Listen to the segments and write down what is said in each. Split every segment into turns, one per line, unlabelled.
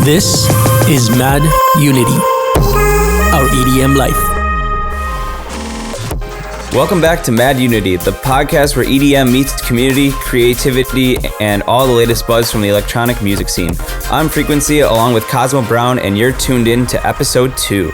This is Mad Unity, our EDM life.
Welcome back to Mad Unity, the podcast where EDM meets community, creativity, and all the latest buzz from the electronic music scene. I'm Phrequency, along with Cosmo Brown, and you're tuned in to episode 2.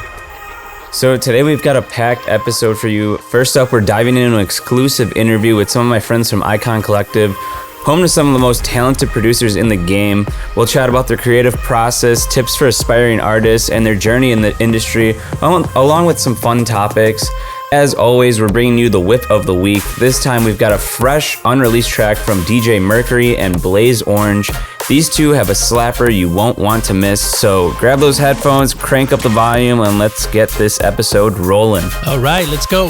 So today we've got a packed episode for you. First up, we're diving into an exclusive interview with some of my friends from Icon Collective, home to some of the most talented producers in the game. We'll chat about their creative process, tips for aspiring artists, and their journey in the industry, along with some fun topics. As always, we're bringing you the whip of the week. This time we've got a fresh, unreleased track from DJ Mercury and Blaze Orange. These two have a slapper you won't want to miss, so grab those headphones, crank up the volume, and let's get this episode rolling.
All right, let's go.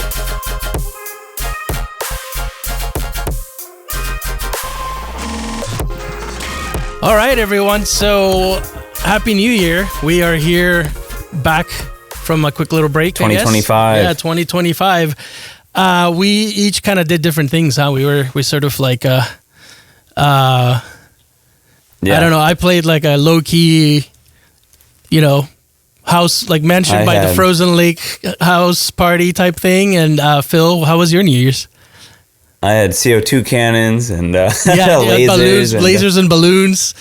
All right, everyone. So, Happy New Year. We are here back from a quick little break,
2025.
Yeah, 2025. We each kind of did different things, huh? We sort of like, I don't know. I played like a low-key, house, like mansion by the frozen lake house party type thing. And Phil, how was your New Year's?
I had CO2 cannons and
lasers and balloons.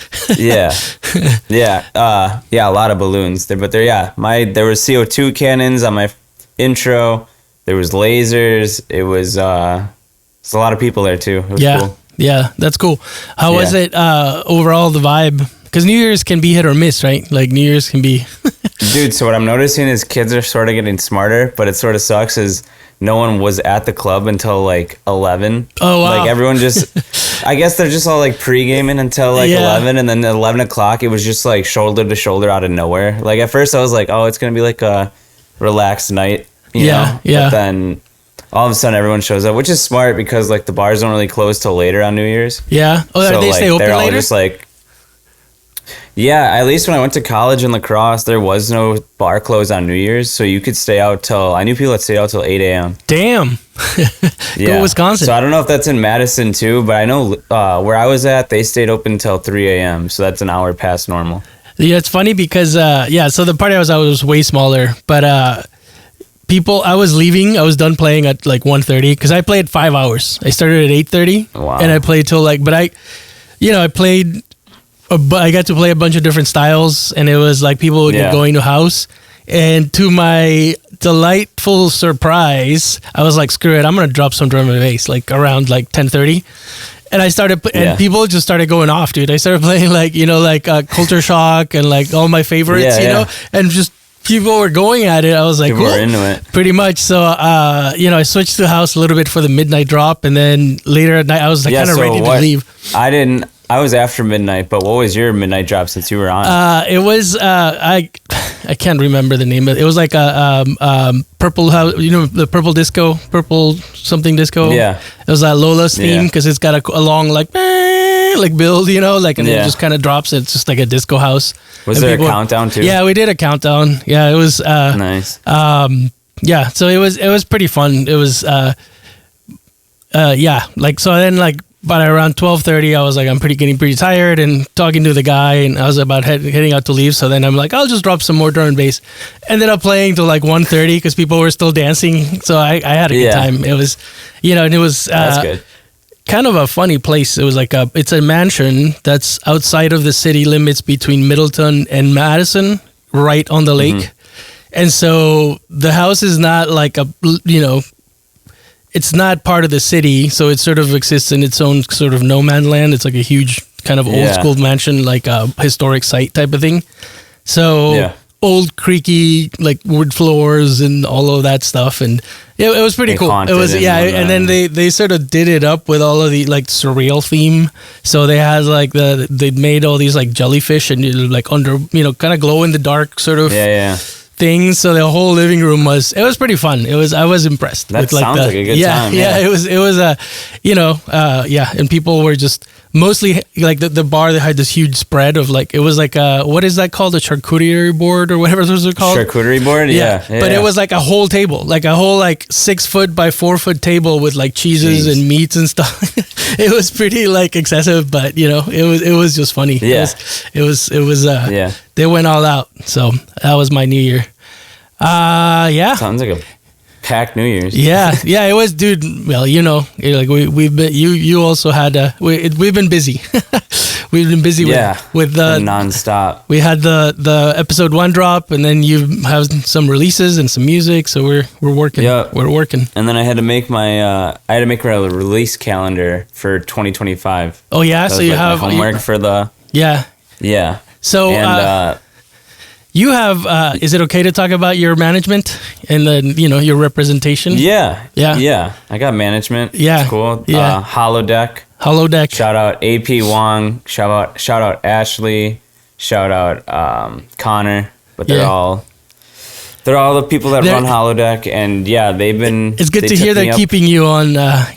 yeah, a lot of balloons there. But there was CO2 cannons on my intro. There was lasers. It was there's a lot of people there too. It was cool.
Yeah, that's cool. How was it overall, the vibe? Because New Year's can be hit or miss, right? Like New Year's can be...
Dude, so what I'm noticing is kids are sort of getting smarter, but it sort of sucks is no one was at the club until like 11.
Oh, wow.
Like everyone just... I guess they're just all like pre-gaming until like 11, and then at 11 o'clock, it was just like shoulder to shoulder out of nowhere. Like at first I was like, oh, it's going to be like a relaxed night, you know? But then... all of a sudden, everyone shows up, which is smart because like the bars don't really close till later on New Year's.
Yeah. Oh, so, they stay open
they're
later?
All just like, yeah. At least when I went to college in La Crosse, there was no bar close on New Year's, so you could stay out till. I knew people that stayed out till 8 a.m.
Damn. Go Wisconsin.
So I don't know if that's in Madison too, but I know where I was at, they stayed open till 3 a.m. So that's an hour past normal.
Yeah, it's funny because so the party I was way smaller, but I was leaving. I was done playing at like 1:30 because I played 5 hours. I started at 8:30, and I played till like. But I played. I got to play a bunch of different styles, and it was like people would get going to house. And to my delightful surprise, I was like, "Screw it! I'm gonna drop some drum and bass like around like 10:30." And I started, and people just started going off, dude. I started playing like Culture Shock and like all my favorites, and just. People were going at it. I was like,
people were into it.
Pretty much. So, I switched to house a little bit for the midnight drop. And then later at night, I was like kind of ready to leave.
I was after midnight, but what was your midnight drop since you were on?
It was, I can't remember the name. It was like a purple house, the purple disco, purple something disco.
Yeah.
It was Lola's theme because it's got a long like build, and it just kind of drops. It's just like a disco house.
Was there a countdown too?
Yeah, we did a countdown. Yeah, it was
nice.
So it was pretty fun. It was so then like by around 12:30 I was like I'm getting pretty tired and talking to the guy, and I was about heading out to leave. So then I'm like I'll just drop some more drum and bass. Ended up playing till like 1:30 because people were still dancing. So I had a good time. It was and it was
that's good.
Kind of a funny place. It was like it's a mansion that's outside of the city limits between Middleton and Madison, right on the lake. And so the house is not like it's not part of the city. So it sort of exists in its own sort of no man land. It's like a huge kind of old school mansion, like a historic site type of thing. So old creaky like wood floors and all of that stuff, and it was pretty cool. It was and then they sort of did it up with all of the like surreal theme. So they had like they made all these like jellyfish and like under kind of glow in the dark sort of things. So the whole living room was pretty fun. I was impressed.
That sounds like a good time.
Yeah, it was and people were just mostly like the bar that had this huge spread of like, it was like what is that called, a charcuterie board or whatever those are called?
Charcuterie board, yeah.
But it was like a whole table, like a whole like 6 foot by 4 foot table with like cheeses and meats and stuff. It was pretty like excessive, but you know, it was just funny.
Yeah.
It was they went all out. So that was my New Year. Yeah.
Sounds like a packed New Year's.
Yeah, it was, dude. Well, you know, like we've been, you also had we've been busy. We've been busy with the
nonstop.
We had the episode 1 drop, and then you have some releases and some music. So we're working.
Yeah,
we're working.
And then I had to make a release calendar for 2025.
Oh yeah, so you
like
have
homework for the
yeah. So
and
you have, is it okay to talk about your management and your representation?
Yeah. I got management.
Yeah.
It's cool.
Yeah.
Holodeck. Shout out AP Wong. Shout out Ashley. Shout out Connor. But they're all the people that run Holodeck, and they've been.
It's good to hear they're keeping you on.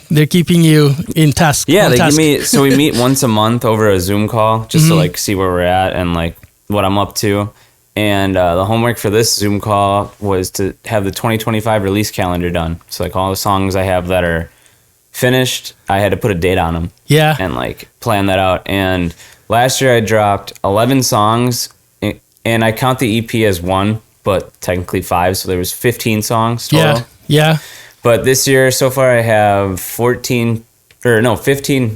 They're keeping you in task.
Yeah, they give me. So we meet once a month over a Zoom call just to like see where we're at and like what I'm up to. And the homework for this Zoom call was to have the 2025 release calendar done. So like all the songs I have that are finished, I had to put a date on them. Yeah. And like plan that out. And last year I dropped 11 songs, and I count the EP as 1, but technically 5. So there was 15 songs total.
Yeah.
But this year so far I have 15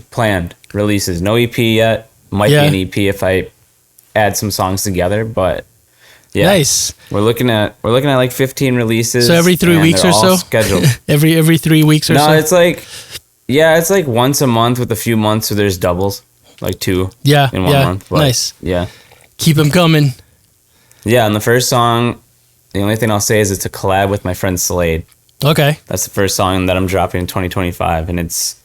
planned releases. No EP yet. Might be an EP if I add some songs together, but. Yeah. Nice. We're looking at like 15 releases.
So every 3 weeks or so?
Scheduled.
every 3 weeks or so?
No, it's like once a month with a few months, so there's doubles, like 2 in 1 month. But
nice.
Yeah.
Keep them coming.
Yeah, and the first song, the only thing I'll say is it's a collab with my friend Slade.
Okay.
That's the first song that I'm dropping in 2025, and it's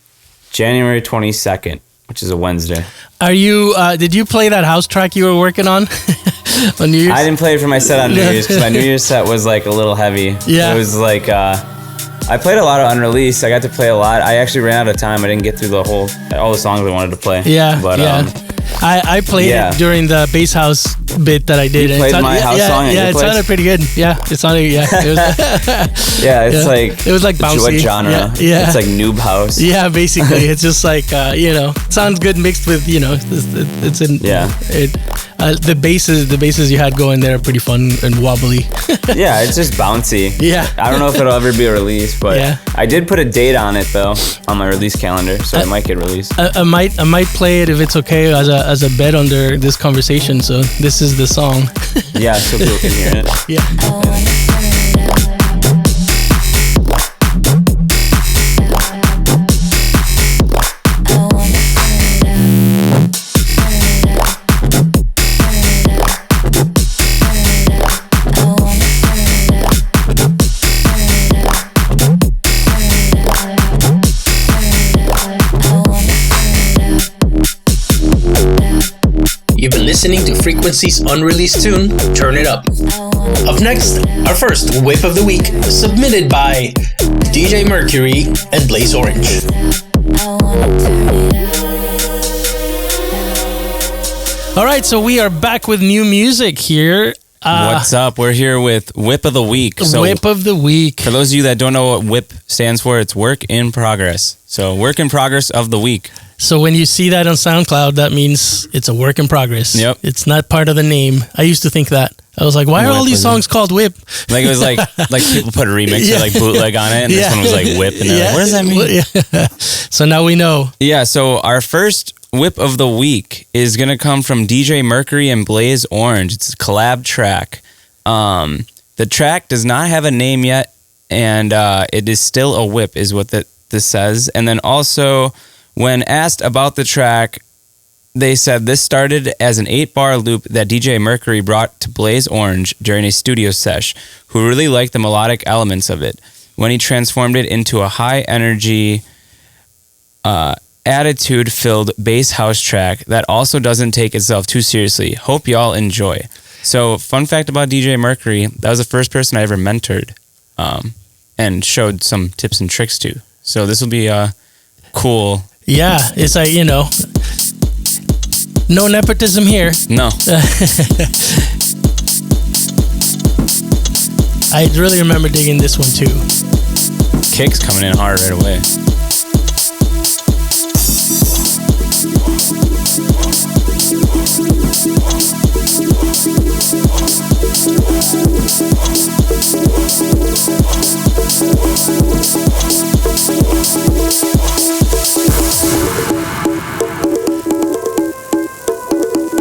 January 22nd, which is a Wednesday.
Are you, did you play that house track you were working on? On New Year's?
I didn't play it for my set on New Year's because my New Year's set was like a little heavy. Yeah. It was like, I played a lot of unreleased. I got to play a lot. I actually ran out of time. I didn't get through all the songs I wanted to play. Yeah. But,
I played it during the bass house bit that I did.
You played my house song.
Yeah, it sounded pretty good. Yeah, it sounded. Yeah, it was,
like
it was like bouncy.
What genre?
Yeah,
it's like noob house.
Yeah, basically, it's just like it sounds good mixed with it's in the basses you had going there are pretty fun and wobbly.
Yeah, it's just bouncy. Yeah, I don't know if it'll ever be a release, but I did put a date on it though on my release calendar, so it might get released.
I might play it if it's okay as a bet under this conversation. So this is the song.
Yeah, so people can hear it.
Yeah.
You've been listening to Frequency's unreleased tune, Turn It Up. Up next, our first Whip of the Week, submitted by DJ Mercury and Blaze Orange.
All right, so we are back with new music here.
What's up? We're here with Whip of the Week.
So Whip of the Week.
For those of you that don't know what WHIP stands for, it's Work in Progress. So Work in Progress of the Week.
So when you see that on SoundCloud, that means it's a work in progress.
Yep.
It's not part of the name. I used to think that. I was like, why are all these songs called Whip?
Like it was like people put a remix or like bootleg on it, and this one was like Whip, and they're like, what does that mean?
Yeah. So now we know.
Yeah, so our first Whip of the Week is going to come from DJ Mercury and Blaze Orange. It's a collab track. The track does not have a name yet, and it is still a whip is what this says. And then also, when asked about the track, they said this started as an 8-bar loop that DJ Mercury brought to Blaze Orange during a studio sesh, who really liked the melodic elements of it. When he transformed it into a high-energy, attitude-filled bass house track that also doesn't take itself too seriously. Hope y'all enjoy. So, fun fact about DJ Mercury, that was the first person I ever mentored and showed some tips and tricks to. So this will be cool.
Yeah, it's like, No nepotism here.
No.
I really remember digging this one too.
Kick's coming in hard right away.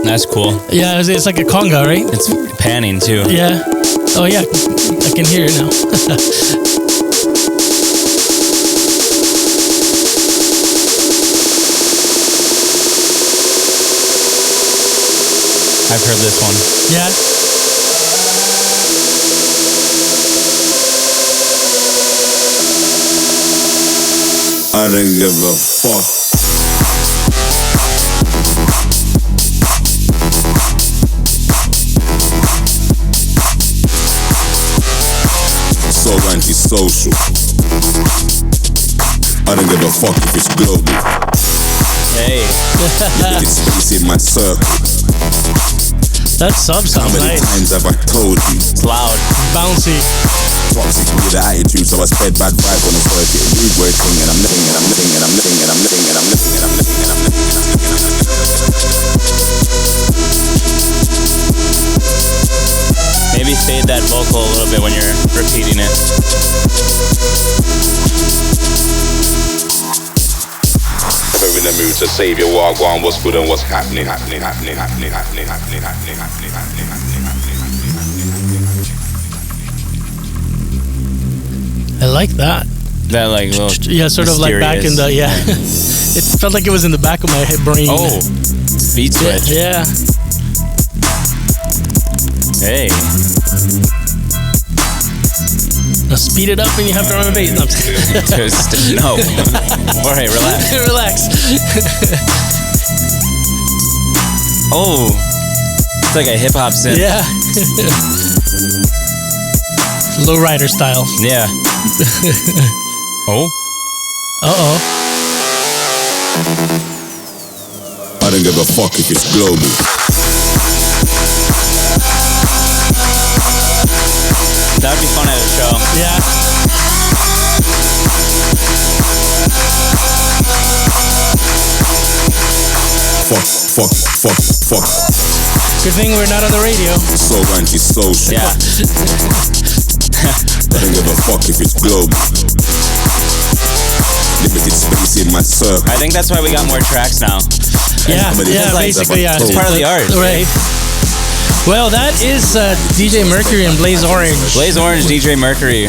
That's cool.
Yeah, it's like a conga, right?
It's panning too.
Yeah. Oh yeah, I can hear it now.
I've heard this one.
Yeah.
I don't give a fuck. So antisocial. I don't give a fuck if it's global.
Hey.
If it's space in my circle.
That sub
How
sounds
many
nice.
times have I told you?
It's loud.
Bouncy.
Toxic with the attitude, so I spread bad vibes on the circuit. Rude word thing, and I'm living, and I'm living, and I'm living, and I'm living, and I'm living, and I'm living, and I'm living, and I'm living, and I'm living.
Maybe fade that vocal a little bit when you're repeating it.
Never in the mood to save your wagwan. What's good and what's happening, happening, happening, happening, happening, happening, happening, happening, happening, happening, happening, happening.
I like that.
That like little
Yeah, sort of like back in the It felt like it was in the back of my brain.
Oh, beat switch.
Yeah.
Hey.
Now speed it up and you have to run a bass. No, I'm just-
No. All right, relax.
Relax.
Oh, it's like a hip hop synth.
Yeah. Lowrider style.
Yeah. Oh.
Uh-oh.
I don't give a fuck if it's global.
That'd be fun at a show.
Yeah.
Fuck.
Good thing we're not on the radio.
So antisocial.
Yeah.
I don't give a fuck if it's global. Limited space in my circle.
I think that's why we got more tracks now.
Yeah,
How many
yeah,
times
basically, yeah.
have I
It's part of the art.
Right. Well, that is DJ Mercury and Blaze Orange.
Blaze Orange, DJ Mercury.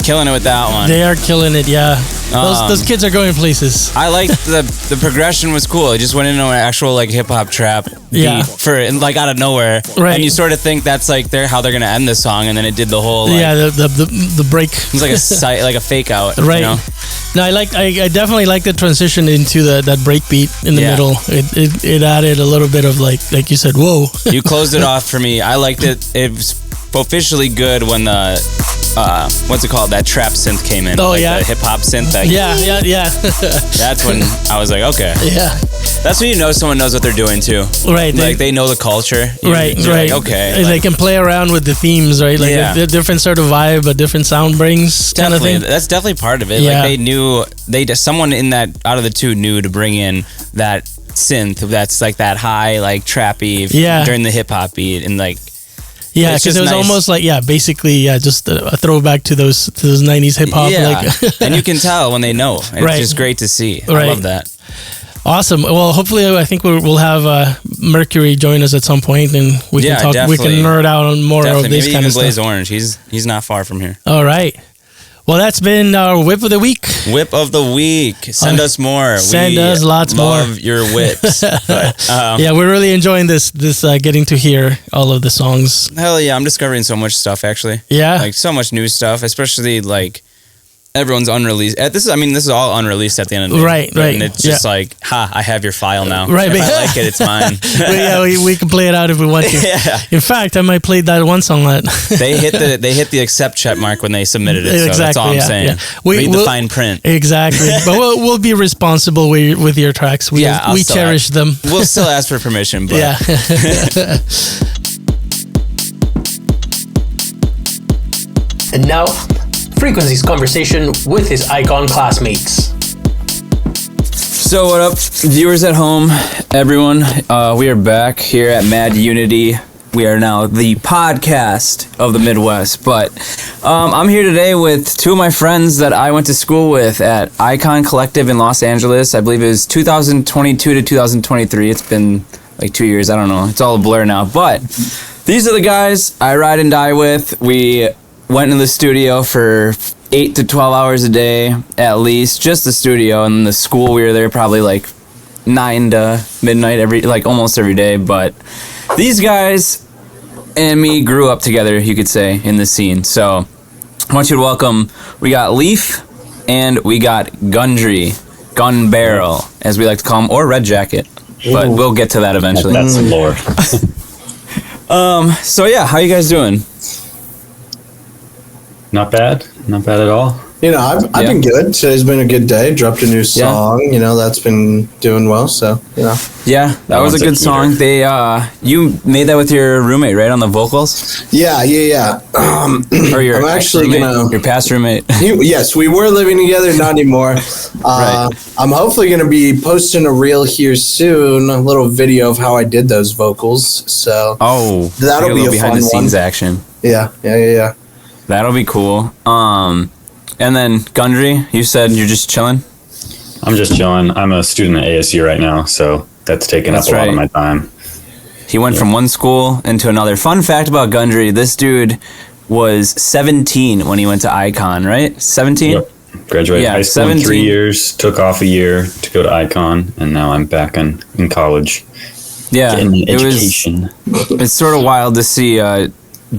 Killing it with that one.
They are killing it, yeah. Those kids are going places.
I liked the progression was cool. It just went into an actual like hip hop trap beat
Yeah.
and like out of nowhere.
Right.
And you sort of think that's like how they're gonna end this song, and then it did the whole like,
Yeah, the break.
it was like like a fake out.
Right.
You know?
No, I definitely like the transition into that break beat in the
Yeah.
middle. It added a little bit of like you said, whoa.
You closed it off for me. I liked it. It was officially good when the what's it called? That trap synth came in.
Oh,
like
yeah.
the hip hop synth. That,
Yeah.
That's when I was like, okay.
Yeah.
That's when you know someone knows what they're doing too.
Right.
Like they know the culture. You're
Right.
like, okay.
And they can play around with the themes, right? Like
Yeah.
a different sort of vibe, a different sound brings kind of
Definitely,
thing.
that's definitely part of it.
Yeah.
Like they knew, someone in that out of the two knew to bring in that synth that's like that high, like trappy
Yeah.
during the hip hop beat, and like
Yeah,
it's
because
just
it was
nice.
almost like basically just a throwback to those 90s hip hop.
yeah,
Like,
and you can tell when they know. It's
Right.
just great to see. I
Right.
love that.
Awesome. Well, hopefully, I think we'll have Mercury join us at some point, and we
Yeah,
can talk.
definitely.
We can nerd out on more
Definitely,
of this
maybe
kind
even
of
Blaze
stuff.
Orange. He's not far from here.
All right. Well, that's been our whip of the week.
Whip of the week. Send us more.
Send us lots more.
Love your whips. But,
Yeah, we're really enjoying this getting to hear all of the songs.
hell yeah, I'm discovering so much stuff actually.
Yeah.
Like so much new stuff, especially like everyone's unreleased. This is all unreleased at the end of the day.
Right.
And it's just like, I have your file now.
Right.
If I like it, it's mine.
we can play it out if we want to.
Yeah.
In fact, I might play that one song.
They hit the accept check mark when they submitted it. So
Exactly,
that's all I'm saying.
yeah.
Read the fine print.
Exactly. But we'll be responsible with your tracks. We cherish them.
We'll still ask for permission, but
Yeah.
And now, Frequency's conversation with his Icon classmates.
So what up, viewers at home, everyone? We are back here at Mad Unity. We are now the podcast of the Midwest, but I'm here today with two of my friends that I went to school with at Icon Collective in Los Angeles. I believe it was 2022 to 2023. It's been like 2 years. I don't know. It's all a blur now. But these are the guys I ride and die with. We went in the studio for 8 to 12 hours a day, at least, just the studio. And the school, we were there probably like 9 to midnight almost every day. But these guys and me grew up together, you could say, in the scene. So I want you to welcome, we got Leaf and we got Gundry, Gun Barrel, as we like to call him, or Red Jacket. But we'll get to that eventually.
That's the lore.
So yeah, how you guys doing?
Not bad at all.
You know, I've been good. Today's been a good day. Dropped a new song. You know, that's been doing well. So, you know.
Yeah, that was a good song. They, you made that with your roommate, right, on the vocals?
Yeah.
Or your
I'm actually
your past roommate.
Yes, we were living together, not anymore.
Right.
I'm hopefully going to be posting a reel here soon, a little video of how I did those vocals. So, that'll be a behind the scenes action. Yeah.
That'll be cool. And then Gundry, you said you're just chilling?
I'm just chilling. I'm a student at ASU right now, so that's taking up a lot of my time.
He went from one school into another. Fun fact about Gundry, this dude was 17 when he went to Icon, right? 17?
Yep. Graduated high school 17. In 3 years, took off a year to go to Icon, and now I'm back in college.
Yeah,
education.
It's sort of wild to see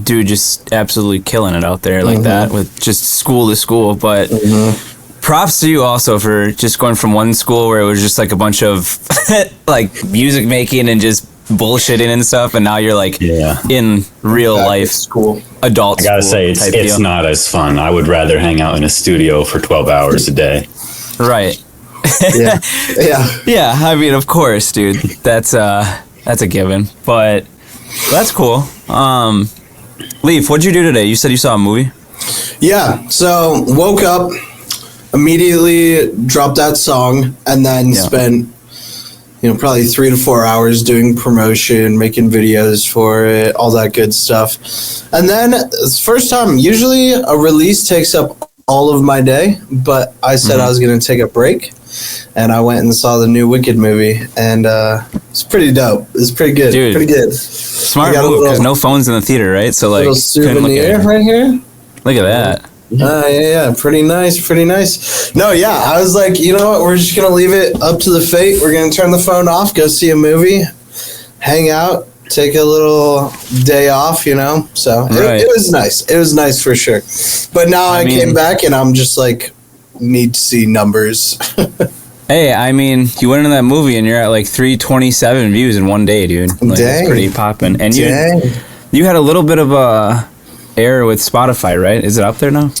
dude just absolutely killing it out there like that with just school to school. But props to you also for just going from one school where it was just like a bunch of like music making and just bullshitting and stuff, and now you're like in real life school, adult
I gotta say, it's not as fun. I would rather hang out in a studio for 12 hours a day.
Right.
Yeah.
I mean, of course, dude. That's a given. But that's cool. Leaf, what'd you do today? You said you saw a movie?
Yeah, so woke up, immediately dropped that song, and then spent, probably 3 to 4 hours doing promotion, making videos for it, all that good stuff. And then, it's the first time, usually a release takes up all of my day, but I said I was going to take a break, and I went and saw the new Wicked movie, and it's pretty dope. It's pretty good.
Dude,
pretty good.
Smart move, because no phones in the theater, right? So, like,
little souvenir right here.
Look at that.
Yeah. Pretty nice. No, yeah, I was like, you know what? We're just going to leave it up to the fate. We're going to turn the phone off, go see a movie, hang out, take a little day off, So it was nice. It was nice for sure. But now I came back and I'm just like, need to see numbers.
Hey, I mean, you went into that movie and you're at like 327 views in one day, dude. Like,
Dang.
It's pretty popping. And you had a little bit of a error with Spotify, right? Is it up there now?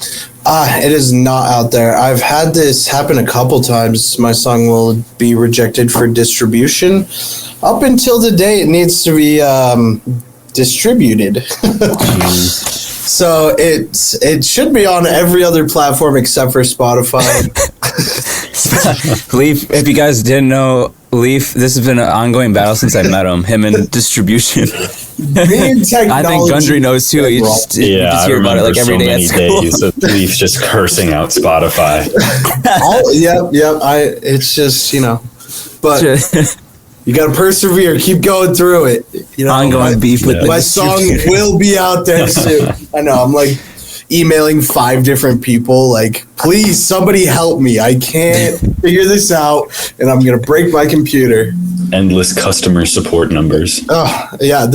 It is not out there. I've had this happen a couple times. My song will be rejected for distribution up until the day it needs to be distributed. So it should be on every other platform except for Spotify.
Leaf, if you guys didn't know, Leaf, this has been an ongoing battle since I met him and distribution. I think Gundry knows too. You just hear about it like every day at school.
Days of Leaf just cursing out Spotify.
It's just, but you got to persevere, keep going through it.
Ongoing beef with
my song will be out there soon. I know, I'm like emailing 5 different people, like, please, somebody help me. I can't figure this out, and I'm going to break my computer.
Endless customer support numbers.
Oh, yeah.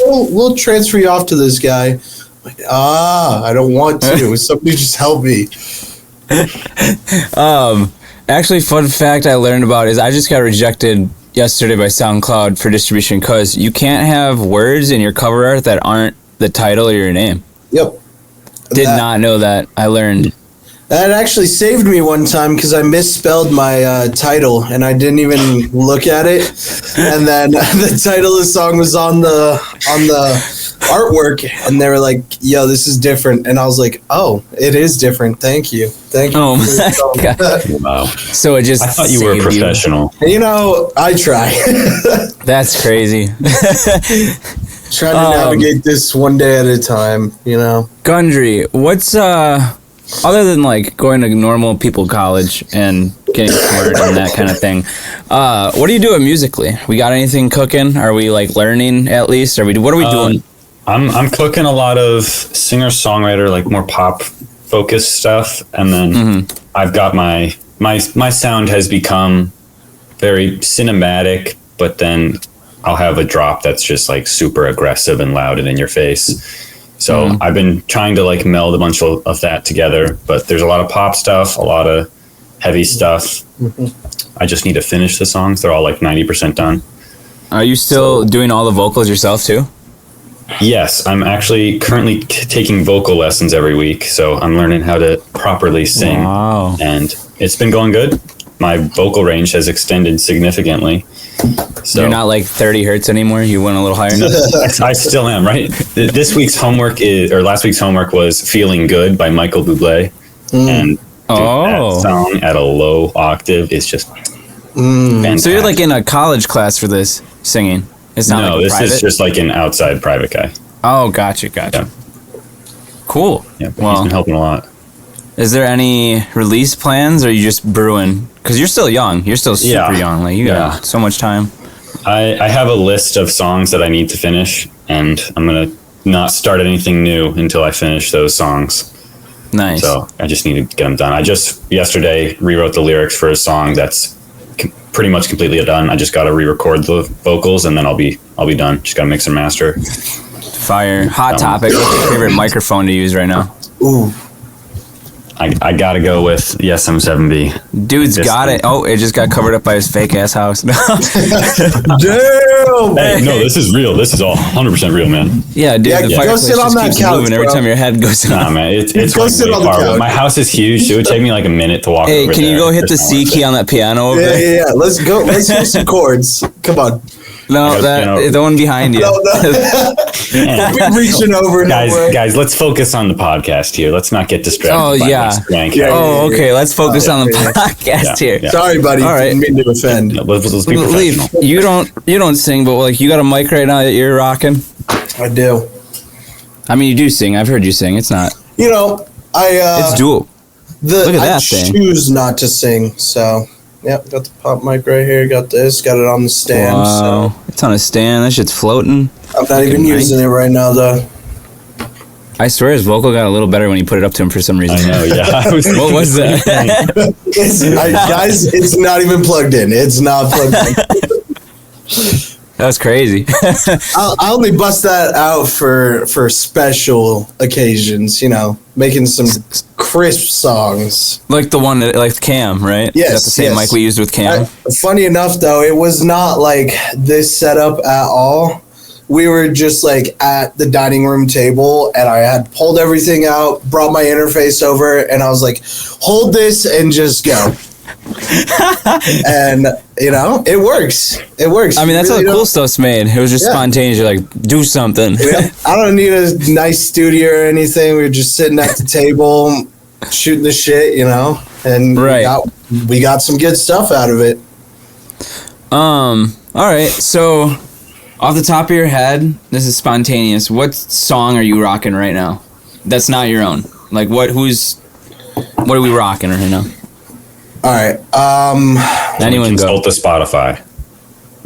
We'll transfer you off to this guy. Like, I don't want to. Somebody just help me.
Actually, fun fact I learned about is I just got rejected yesterday by SoundCloud for distribution because you can't have words in your cover art that aren't the title or your name.
Yep.
Did not know that. I learned.
That actually saved me one time because I misspelled my title and I didn't even look at it. And then the title of the song was on the artwork, and they were like, "Yo, this is different." And I was like, "Oh, it is different. Thank you."
Oh my God.
Wow.
So it just.
I thought you were a professional.
You know, I try.
That's crazy.
Trying to navigate this one day at a time. You know.
Gundry, what's other than like going to normal people college and getting smart and that kind of thing, what are you doing musically? We got anything cooking? Are we like learning at least? What are we doing?
I'm cooking a lot of singer-songwriter, like more pop focused stuff, and then I've got my sound has become very cinematic, but then I'll have a drop that's just like super aggressive and loud and in your face. So I've been trying to like meld a bunch of that together, but there's a lot of pop stuff, a lot of heavy stuff. I just need to finish the songs. They're all like 90% done.
Are you still doing all the vocals yourself too?
Yes, I'm actually currently taking vocal lessons every week, so I'm learning how to properly sing.
Wow.
And it's been going good. My vocal range has extended significantly. So
you're not like 30 hertz anymore? You went a little higher?
I still am, right? Last week's homework was Feeling Good by Michael Bublé. And that song at a low octave is just fantastic.
So you're like in a college class for this singing? It's not
no,
like
this
private?
is just like an outside private guy.
Oh, gotcha.
Yeah.
Cool.
Yeah, he's
Well,
been helping a lot.
is there any release plans, or are you just brewing? Because you're still young. You're still super young. Like you got so much time.
I have a list of songs that I need to finish, and I'm going to not start anything new until I finish those songs.
Nice.
So I just need to get them done. I just yesterday rewrote the lyrics for a song that's pretty much completely done. I just got to re-record the vocals, and then I'll be done. Just got to mix and master.
Fire. Hot topic. What's your favorite microphone to use right now?
Ooh.
I got to go with the SM7B.
Dude's got it. Oh, it just got covered up by his fake ass house.
Damn.
Hey, no, this is real. This is all 100% real, man.
Yeah, dude.
Yeah,
the
go
fireplace
sit on
just
that
keeps
couch,
moving every
bro.
time your head goes in.
Nah, man, it's
Go
like
sit
way
on the
far.
couch.
My house is huge. It would take me like a minute to walk
Hey,
over
can you
there.
go hit the
It's not
C
worth
key
it.
on that piano over there?
Yeah. Let's go. Let's hear some chords. Come on.
No, the one behind you.
No. We're reaching over.
Guys, let's focus on the podcast here. Let's not get distracted.
Oh,
by
yeah.
my swank.
Oh, okay. Let's focus on the podcast here.
Yeah.
Sorry, buddy.
All right.
Didn't mean to offend.
Let's be
Leave.
professional.
You don't sing, but like you got a mic right now that you're rocking.
I do.
I mean, you do sing. I've heard you sing. It's not.
You know,
It's dual. Look at
I
that thing.
choose not to sing, so yep, got the pop mic right here, got this, got it on the stand,
Wow.
so
It's on a stand. That shit's floating.
I'm not even using it right now though.
I swear his vocal got a little better when you put it up to him for some reason.
I know, yeah.
What was that?
Guys, it's not even plugged in. It's not plugged in.
That's crazy.
I only bust that out for special occasions, you know, making some crisp songs.
Like the one that, like Cam, right?
Yes,
Is that the same
yes.
mic we used with Cam?
Funny enough, though, it was not like this setup at all. We were just like at the dining room table, and I had pulled everything out, brought my interface over, and I was like, hold this and just go. And, you know, it works. It works.
I mean, that's
Really
how the cool
don't-
stuff's made. It was just spontaneous. You're like, do something.
Yeah, I don't need a nice studio or anything. We were just sitting at the table, shooting the shit, you know, and we got some good stuff out of it.
All right. So, off the top of your head, this is spontaneous. What song are you rocking right now? That's not your own. Like, what are we rocking right now?
All right.
Anyone go.
Consult the Spotify.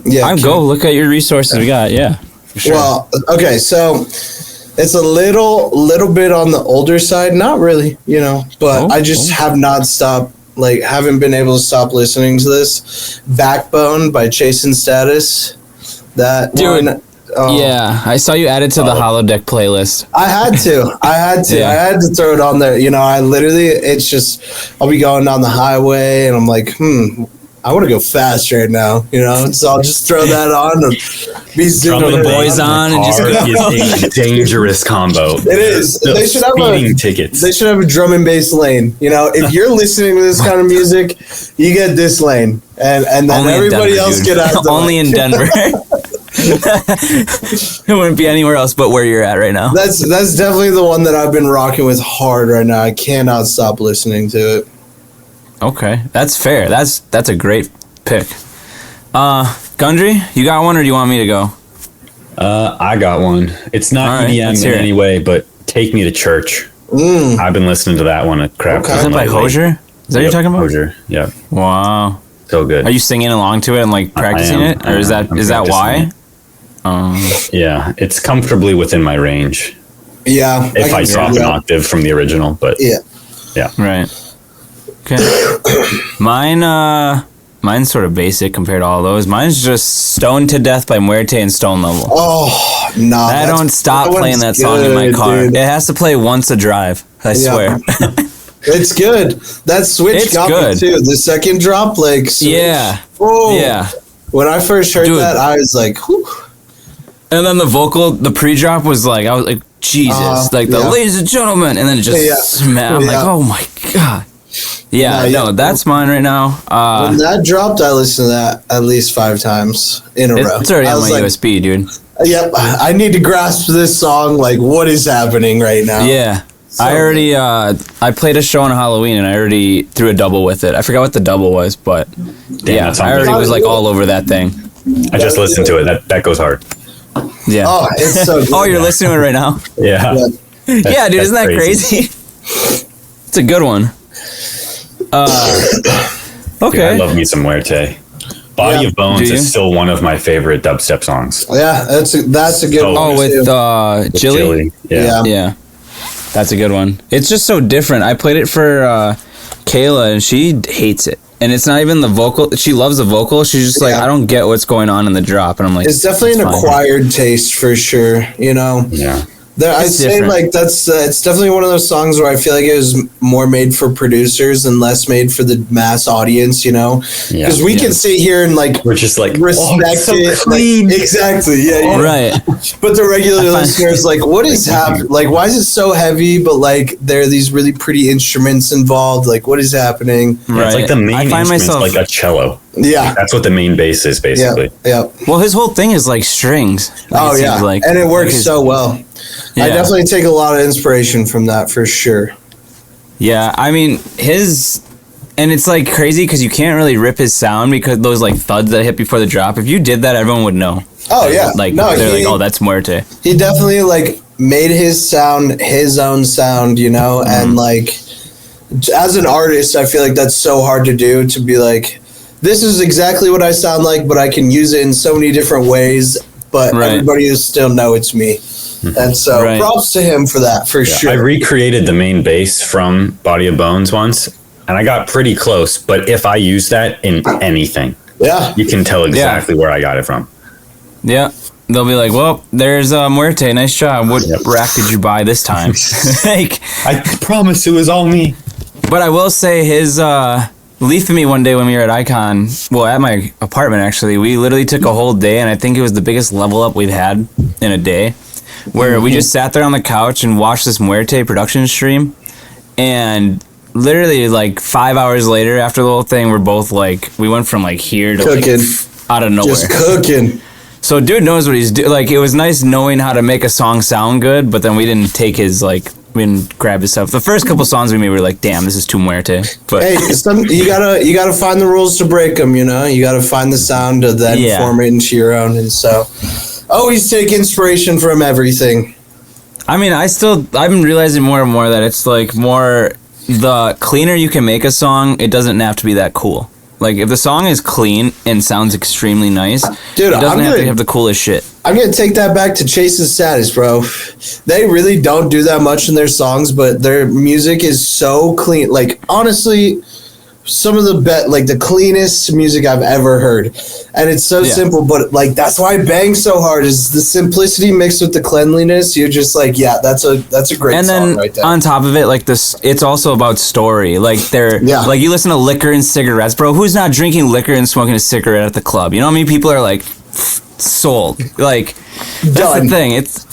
Yeah.
Go look at your resources we got. Yeah. For sure.
Well, okay, so it's a little bit on the older side, not really, you know, but I just have not stopped, like, haven't been able to stop listening to this. Backbone by Chase and Status. That
Dude,
one,
Yeah, I saw you add it to the holodeck playlist.
I had to. I had to throw it on there. You know, it's just, I'll be going down the highway and I'm like, I want to go fast right now, you know? So I'll just throw that on and be
Throw the boys on and just go.
Is a dangerous combo.
It is. They should have
tickets.
They should have a drum and bass lane. You know, if you're listening to this kind of music, you get this lane. And then
only
everybody
Denver,
else
dude.
get out of the
Only
lane.
in Denver. It wouldn't be anywhere else but where you're at right now.
That's definitely the one that I've been rocking with hard right now. I cannot stop listening to it.
Okay, that's fair. That's a great pick. Gundry, you got one or do you want me to go?
I got one. It's not EDM in any way, but Take Me to Church. I've been listening to that one a crap.
Okay.
Is it by Hosier? Is that what you're talking about?
Hosier, yeah.
Wow.
So good.
Are you singing along to it and like practicing it? Or is that why?
Yeah, it's comfortably within my range.
Yeah.
If I drop an octave from the original, but
yeah.
Right. Okay. Mine's sort of basic compared to all those. Mine's just Stoned to Death by Muerte and Stone Level.
Oh, no.
I don't stop playing that song in my car. Dude. It has to play once a drive, I swear.
It's good. That switch got me too. The second drop, like, switch.
Yeah.
Oh.
Yeah.
When I first heard that, I was like, whew.
And then the pre-drop was like, I was like, Jesus, ladies and gentlemen, and then it just smacked. I'm like, oh my God. Yeah, that's mine right now.
When that dropped, I listened to that at least 5 times in a row.
It's already on my USB, dude.
Yep, I need to grasp this song. Like, what is happening right now?
Yeah, so I already I played a show on Halloween and I already threw a double with it. I forgot what the double was, but I already was like all over that thing.
I just listened to it. That goes hard.
Yeah.
Oh, it's so good.
Oh, you're listening to it right now?
Yeah.
Yeah, dude, isn't that crazy? It's a good one. Okay.
Dude, I love me some Muerte. Body of Bones is still one of my favorite dubstep songs.
Yeah, that's a good one.
Oh, with Jilly? Yeah. That's a good one. It's just so different. I played it for Kayla and she hates it. And it's not even the vocal. She loves the vocal. She's just like, I don't get what's going on in the drop. And I'm like,
it's definitely an acquired taste for sure, you know?
Yeah.
I'd say like that's it's definitely one of those songs where I feel like it was more made for producers and less made for the mass audience, you know? Because we can sit here and like
we're just like
respect
so
it.
clean.
Like, exactly. Yeah.
Right.
But the regular listeners like, what is happening? Like, why is it so heavy? But like, there are these really pretty instruments involved. Like, what is happening?
Right. It's like the main instrument's like a cello.
Yeah.
That's what the main bass is basically.
Yeah.
Well, his whole thing is like strings.
Oh yeah. Like, and it works so well. Yeah. I definitely take a lot of inspiration from that for sure.
Yeah, I mean and it's like crazy because you can't really rip his sound because those like thuds that hit before the drop. If you did that, everyone would know.
Oh yeah,
like they're like, oh, that's Muerte.
He definitely like made his sound his own sound, you know, and like as an artist, I feel like that's so hard to do, to be like, this is exactly what I sound like, but I can use it in so many different ways, but everybody will still know it's me. And so props to him for that, for sure.
I recreated the main bass from Body of Bones once, and I got pretty close, but if I use that in anything, you can tell exactly where I got it from.
Yeah. They'll be like, well, there's Muerte, nice job. What rack did you buy this time? Like,
I promise it was all me.
But I will say his Leaf and me one day when we were at Icon, well, at my apartment actually, we literally took a whole day, and I think it was the biggest level up we've had in a day, where we just sat there on the couch and watched this Muerte production stream, and literally like 5 hours later after the whole thing, we're both like, we went from like here to
cooking,
like out of nowhere.
Just cooking.
So dude knows what he's doing. Like, it was nice knowing how to make a song sound good, but then we didn't take his like, we didn't grab his stuff. The first couple songs we made, we were like, damn, this is too Muerte. But
hey, you gotta find the rules to break them, you know? You gotta find the sound to then form it into your own. And so always take inspiration from everything.
I mean, I'm realizing more and more that it's like more, the cleaner you can make a song, it doesn't have to be that cool. Like, if the song is clean and sounds extremely nice, dude, it doesn't have to have the coolest shit.
I'm going to take that back to Chase's Status, bro. They really don't do that much in their songs, but their music is so clean. Like, honestly, some of the the cleanest music I've ever heard, and it's so simple, but like that's why it bangs so hard. Is the simplicity mixed with the cleanliness? You're just like, yeah, that's a great
and
song
then
right there.
On top of it, like this, it's also about story. Like like you listen to Liquor and Cigarettes, bro. Who's not drinking liquor and smoking a cigarette at the club? You know how many people are like sold? Like that's the thing. It's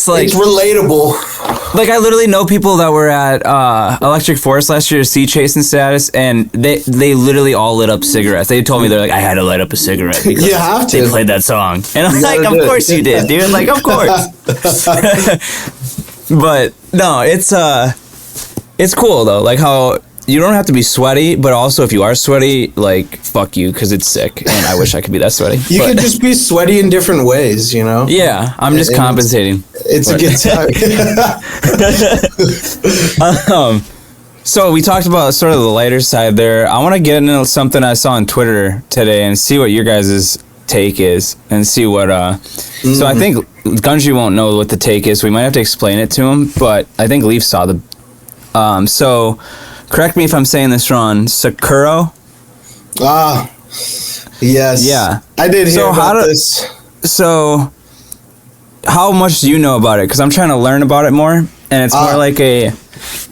like
it's relatable.
Like I literally know people that were at Electric Forest last year to see Chasing Status, and they literally all lit up cigarettes. They told me they're like, I had to light up a cigarette because
you have to.
They played that song, and I'm like, of course you did, dude. Like, of course. But no, it's cool though. Like how you don't have to be sweaty, but also if you are sweaty, like fuck you, because it's sick, and I wish I could be that sweaty.
You could just be sweaty in different ways, you know.
Yeah, I'm just compensating.
It's a good
time. So we talked about sort of the lighter side there. I want to get into something I saw on Twitter today and see what your guys' take is, and see what. So I think Gunji won't know what the take is. So we might have to explain it to him, but I think Leaf saw the. So. Correct me if I'm saying this wrong. Sakuro?
Yes.
Yeah.
I did hear about this.
So, how much do you know about it? Because I'm trying to learn about it more, and it's more like a...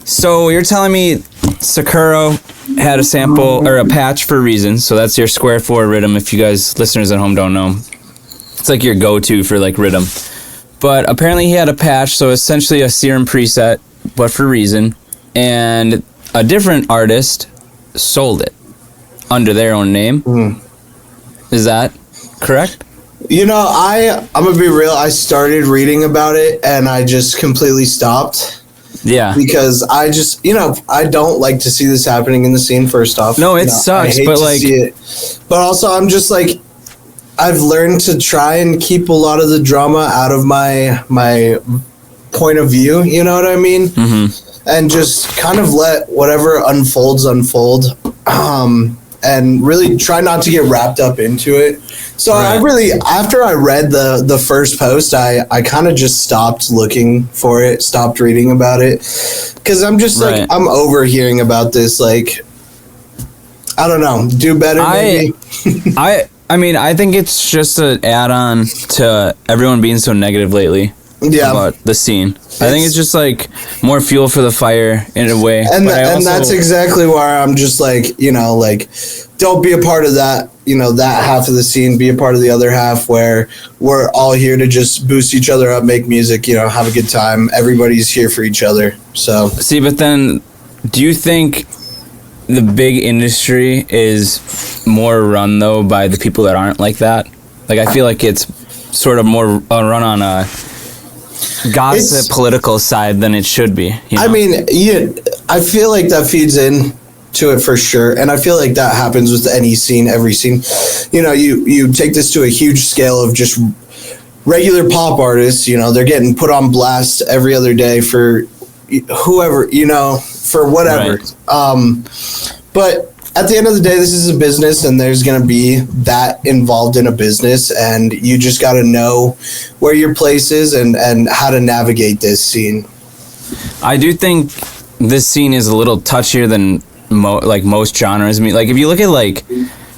So, you're telling me Sakuro had a sample, or a patch for Reason, so that's your square 4 rhythm, if you guys, listeners at home, don't know. It's like your go-to for, like, rhythm. But apparently he had a patch, so essentially a Serum preset, but for Reason, and... a different artist sold it under their own name. Is that correct?
You know, I'm gonna be real. I started reading about it and I just completely stopped.
Yeah.
Because I just, I don't like to see this happening in the scene, first off.
No, it sucks, but like...
see it. But also, I'm just like, I've learned to try and keep a lot of the drama out of my point of view, you know what I mean? Mm-hmm. And just kind of let whatever unfold, and really try not to get wrapped up into it. So I really, after I read the first post, I kind of just stopped looking for it, stopped reading about it, because I'm just like, I'm over hearing about this. Like, I don't know, do better maybe.
I mean, I think it's just an add-on to everyone being so negative lately. About the scene. I think it's just like more fuel for the fire in a way.
And that's exactly why I'm just like, don't be a part of that, that half of the scene, be a part of the other half where we're all here to just boost each other up, make music, have a good time. Everybody's here for each other. So
see, but then do you think the big industry is more run though by the people that aren't like that? Like I feel like it's sort of more run on a gossip political side than it should be.
I mean, I feel like that feeds in to it for sure, and I feel like that happens with any scene, every scene. You take this to a huge scale of just regular pop artists. They're getting put on blast every other day for whoever, for whatever. Right. But at the end of the day, this is a business, and there's going to be that involved in a business, and you just got to know where your place is and how to navigate this scene.
I do think this scene is a little touchier than most genres. I mean, like if you look at like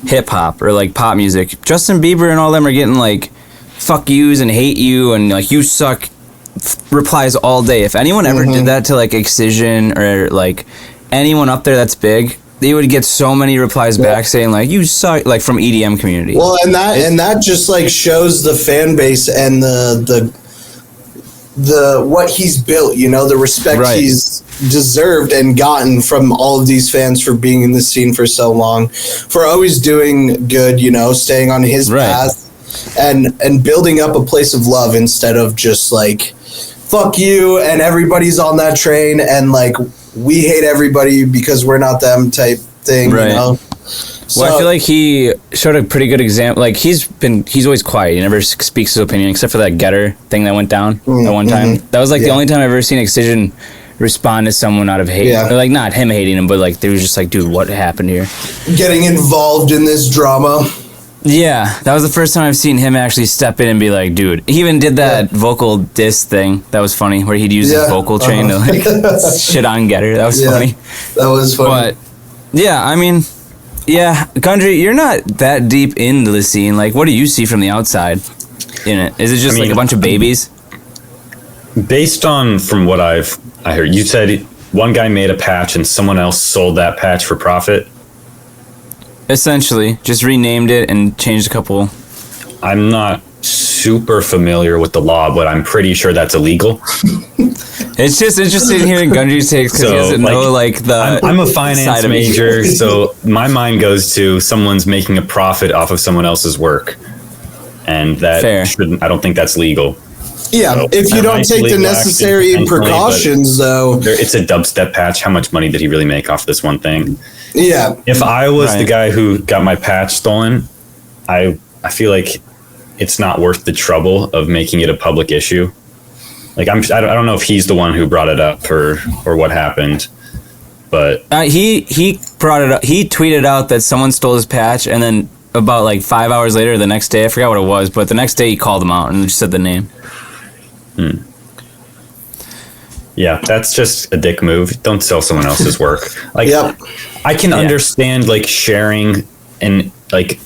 hip hop or like pop music, Justin Bieber and all them are getting like fuck yous and hate you and like you suck replies all day. If anyone ever did that to like Excision or like anyone up there that's big, they would get so many replies back saying like you suck, like from EDM community.
Well, and that just like shows the fan base and the what he's built, the respect he's deserved and gotten from all of these fans for being in the scene for so long, for always doing good, staying on his path and building up a place of love instead of just like fuck you and everybody's on that train and like we hate everybody because we're not them type thing, So,
well, I feel like he showed a pretty good example. Like he's always quiet. He never speaks his opinion except for that Getter thing that went down that one time. That was like the only time I've ever seen Excision respond to someone out of hate. Or like not him hating him, but like they was just like, dude, what happened here?
Getting involved in this drama.
Yeah, that was the first time I've seen him actually step in and be like, dude. He even did that vocal diss thing. That was funny, where he'd use his vocal train to like shit on Getter. That was funny.
That was funny.
But Yeah, I mean, yeah, Gundry, you're not that deep into the scene. Like, what do you see from the outside in it? Is it just like a bunch of babies?
Based on from what I heard, you said one guy made a patch and someone else sold that patch for profit.
Essentially, just renamed it and changed a couple.
I'm not super familiar with the law, but I'm pretty sure that's illegal.
It's just interesting hearing Gundry's takes because he doesn't know the.
I'm a finance major, so my mind goes to someone's making a profit off of someone else's work, and that shouldn't. I don't think that's legal.
Yeah, so if you don't take the necessary precautions, though.
It's a dubstep patch. How much money did he really make off this one thing?
Yeah.
If I was the guy who got my patch stolen, I feel like it's not worth the trouble of making it a public issue. Like I don't know if he's the one who brought it up or what happened, but
he brought it up. He tweeted out that someone stole his patch, and then about like 5 hours later, the next day, I forgot what it was, but the next day he called him out and just said the name.
Yeah, that's just a dick move. Don't sell someone else's work. Like, I can understand like sharing and like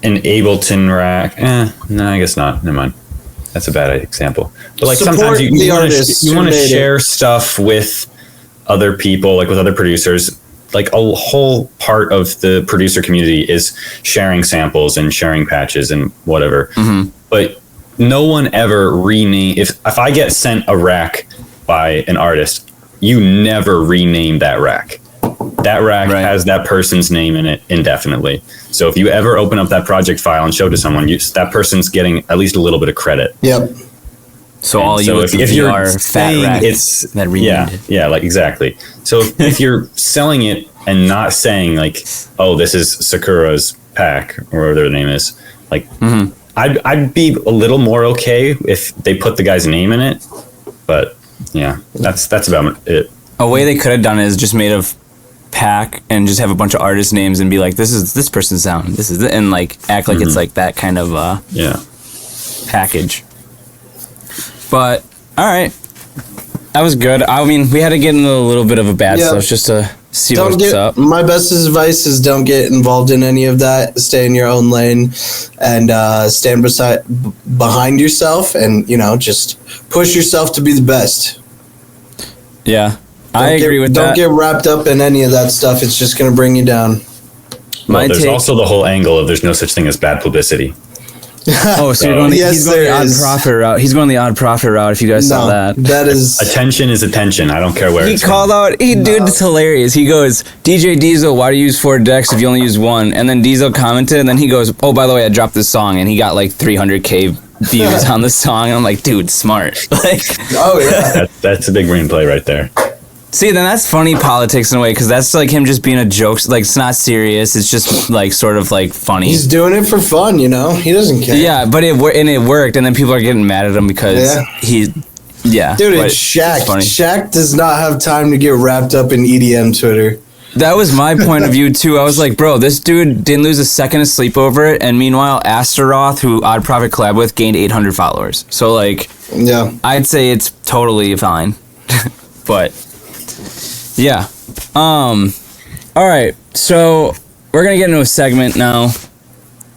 an Ableton rack. No, I guess not. Never mind. That's a bad example. But like sometimes you want to share stuff with other people, like with other producers. Like a whole part of the producer community is sharing samples and sharing patches and whatever. Mm-hmm. But no one ever rename. If I get sent a rack by an artist, you never rename that rack. That rack has that person's name in it indefinitely. So if you ever open up that project file and show it to someone, that person's getting at least a little bit of credit.
Yep.
So all you if you're fat rack,
it's
that renamed.
Yeah, like exactly. So if you're selling it and not saying like, oh, this is Sakura's pack or whatever their name is, like I'd be a little more okay if they put the guy's name in it. But yeah, that's about it.
A way they could have done it is just made a pack and just have a bunch of artist names and be like, this is this person's sound, this is and like act like it's like that kind of package. But all right, that was good. I mean, we had to get into a little bit of a bad stuff just to see what's up.
My best advice is don't get involved in any of that. Stay in your own lane and stand behind yourself, and just push yourself to be the best.
Yeah, I agree with
Don't
that.
get wrapped up in any of that stuff. It's just going to bring you down.
Well, there's also the whole angle of there's no such thing as bad publicity.
Oh, so you're going he's going the odd profit route. He's going the odd profit route. If you guys saw that,
that is
attention is attention. I don't care where
he called out. Dude, it's hilarious. He goes, DJ Diesel, why do you use 4 decks if you only use 1? And then Diesel commented, and then he goes, oh, by the way, I dropped this song, and he got like 300K views on the song. And I'm like, dude, smart. Like,
oh yeah,
that's a big brain play right there.
See, then that's funny politics in a way, because that's like him just being a joke. Like, it's not serious. It's just like sort of like funny.
He's doing it for fun, He doesn't care.
Yeah, but it worked, and then people are getting mad at him because
Dude, it's Shaq. Shaq does not have time to get wrapped up in EDM Twitter.
That was my point of view too. I was like, bro, this dude didn't lose a second of sleep over it, and meanwhile, Astaroth, who Odd Profit collab with, gained 800 followers. So like, I'd say it's totally fine, but. Yeah. All right. So we're going to get into a segment now,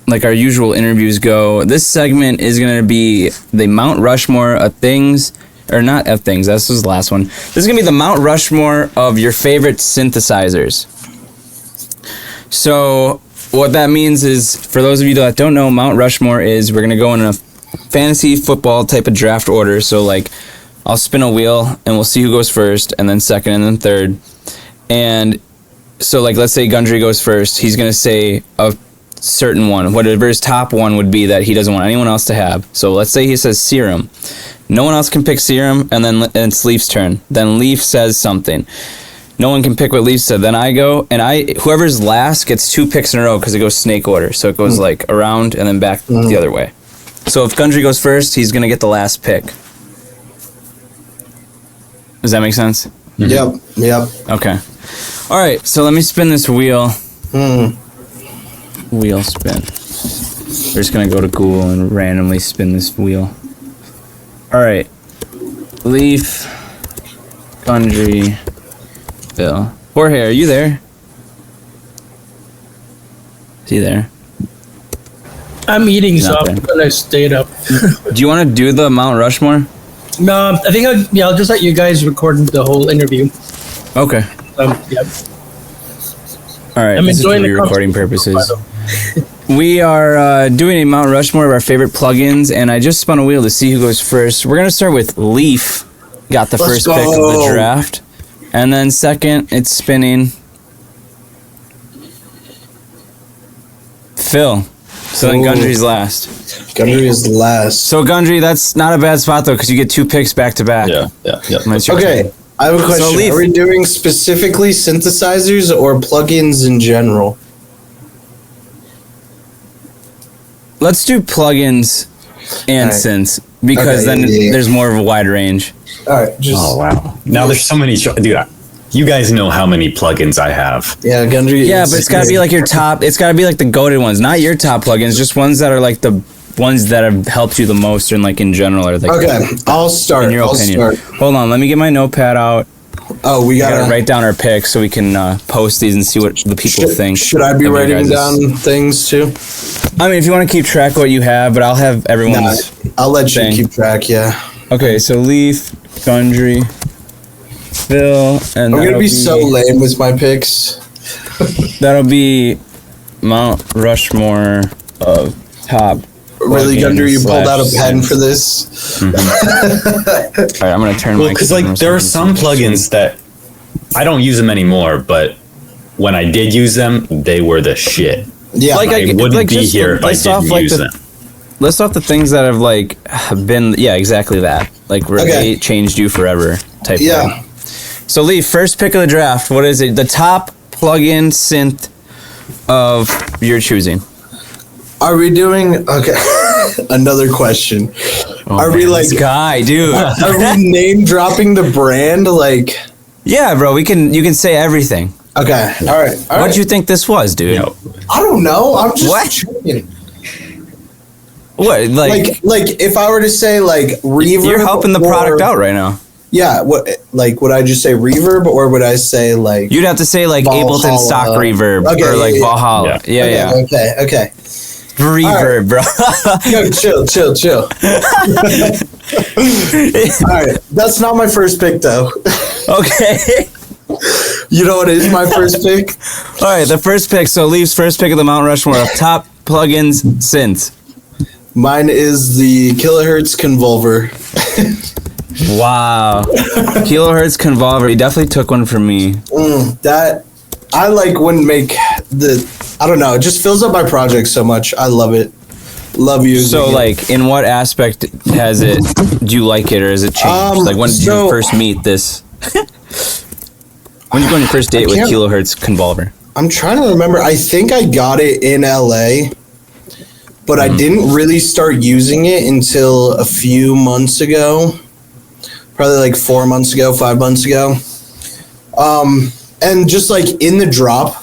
like our usual interviews go. This segment is going to be the Mount Rushmore of things, or not of things. This was the last one. This is going to be the Mount Rushmore of your favorite synthesizers. So what that means is, for those of you that don't know, Mount Rushmore is we're going to go in a fantasy football type of draft order. So like, I'll spin a wheel and we'll see who goes first, and then second, and then third. And so like, let's say Gundry goes first. He's going to say a certain one, whatever his top one would be that he doesn't want anyone else to have. So let's say he says Serum. No one else can pick Serum, and then it's Leaf's turn. Then Leaf says something. No one can pick what Leaf said. Then I go, and whoever's last gets 2 picks in a row because it goes snake order. So it goes like around and then back the other way. So if Gundry goes first, he's going to get the last pick. Does that make sense?
Mm-hmm. Yep.
Okay. All right, so let me spin this wheel. Wheel spin. We're just going to go to Google and randomly spin this wheel. All right. Leaf, Gundry, Bill. Jorge, are you there? Is he there?
I'm eating, so I'm
Nothing.
gonna stay up.
Do you want to do the Mount Rushmore?
No, I think I'll just let you guys record the whole interview.
Okay.
Yeah.
All right.
I'm
This is
enjoying
for
the
recording
concept,
purposes. We are doing a Mount Rushmore of our favorite plugins, and I just spun a wheel to see who goes first. We're gonna start with Leaf. Got the first pick of the draft, and then second, it's spinning. Phil. So then Gundry's last.
Gundry is last.
So Gundry, that's not a bad spot though, because you get 2 picks back to back.
Yeah.
Okay, I have a question.
Leaf.
Are we doing specifically synthesizers or plugins in general?
Let's do plugins and
Alright.
synths, because then there's more of a wide range.
All right, just
Oh wow! Now there's so many, dude. You guys know how many plugins I have.
yeah, Gundry.
Yeah, but it's got to be like your top. It's got to be like the goated ones, not your top plugins. Just ones that are like the ones that have helped you the most, and like in general, or like.
Okay, I'll start.
In your opinion. Hold on, let me get my notepad out.
Oh, we
We
gotta
gotta write down our picks so we can post these and see what the people think.
Should I be
of your
writing
guys's-
down things too?
I mean, if you want to keep track of what you have, but I'll have
Nah,
everyone's.
I'll let you
thing.
keep track. Yeah,
Okay, so Leaf, Gundry, Phil, and
I'm gonna
that'll
be so lame with my picks.
That'll be Mount Rushmore of top.
Really,
plugins
Gundry, you pulled out a
slash
pen
synths.
for this.
All right, I'm gonna turn
Well,
my.
because like
camera
there are
so
some plugins that I don't use them anymore, but when I did use them, they were the shit.
Yeah,
Like,
I wouldn't
like,
be
just
here if I
list off,
didn't
like,
use
the-
them.
List off the things that have been, yeah, exactly that. Like where
Okay.
they changed you forever type
yeah.
thing. So Leaf, first pick of the draft. What is it? The top plug-in synth of your choosing.
Are we doing okay? Another question. Are we like?
This guy, dude?
Are we name dropping the brand? Like,
Yeah, bro. You can say everything.
okay, all right.
What'd you think this was, dude?
I don't know. I'm just
What?
checking.
What?
Like if I were to say like reverb,
You're helping the product out right now.
Yeah. What? Like, would I just say reverb, or would I say like?
You'd have to say like
Valhalla.
Ableton stock reverb
Okay,
or like
yeah, yeah.
Valhalla. Yeah,
Okay, okay.
Reverb, bro.
Yo, chill. All right, that's not my first pick though.
Okay.
You know what is my first pick?
All right, the first pick. So Leaf's first pick of the Mount Rushmore of top plugins synths.
Mine is the Kilohertz Convolver.
Wow. Kilohertz Convolver. You definitely took one from me.
That I like wouldn't make the. I don't know. It just fills up my project so much. I love it. Love using
So
it.
like, in what aspect has it? Do you like it, or has it changed? Like, when did
so-
you first meet this? When did you go on your first date with
can't-
Kilohertz Convolver?
I'm trying to remember. I think I got it in LA, but I didn't really start using it until a few months ago. Probably like 4 months ago, 5 months ago. And just like in the drop,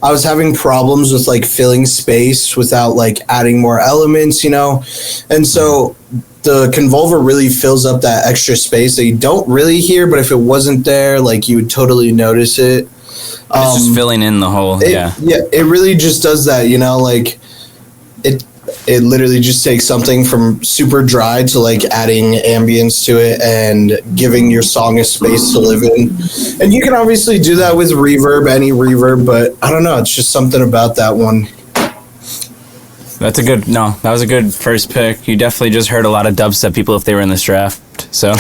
I was having problems with like filling space without like adding more elements, you know? And so the Convolver really fills up that extra space that you don't really hear, but if it wasn't there, like you would totally notice it.
It's just filling in the whole.
Yeah, it really just does that, you know, like it literally just takes something from super dry to like adding ambience to it and giving your song a space to live in. And you can obviously do that with reverb, any reverb, but I don't know, it's just something about that one.
That's a good. No, that was a good first pick. You definitely just heard a lot of dubstep people if they were in this draft. So.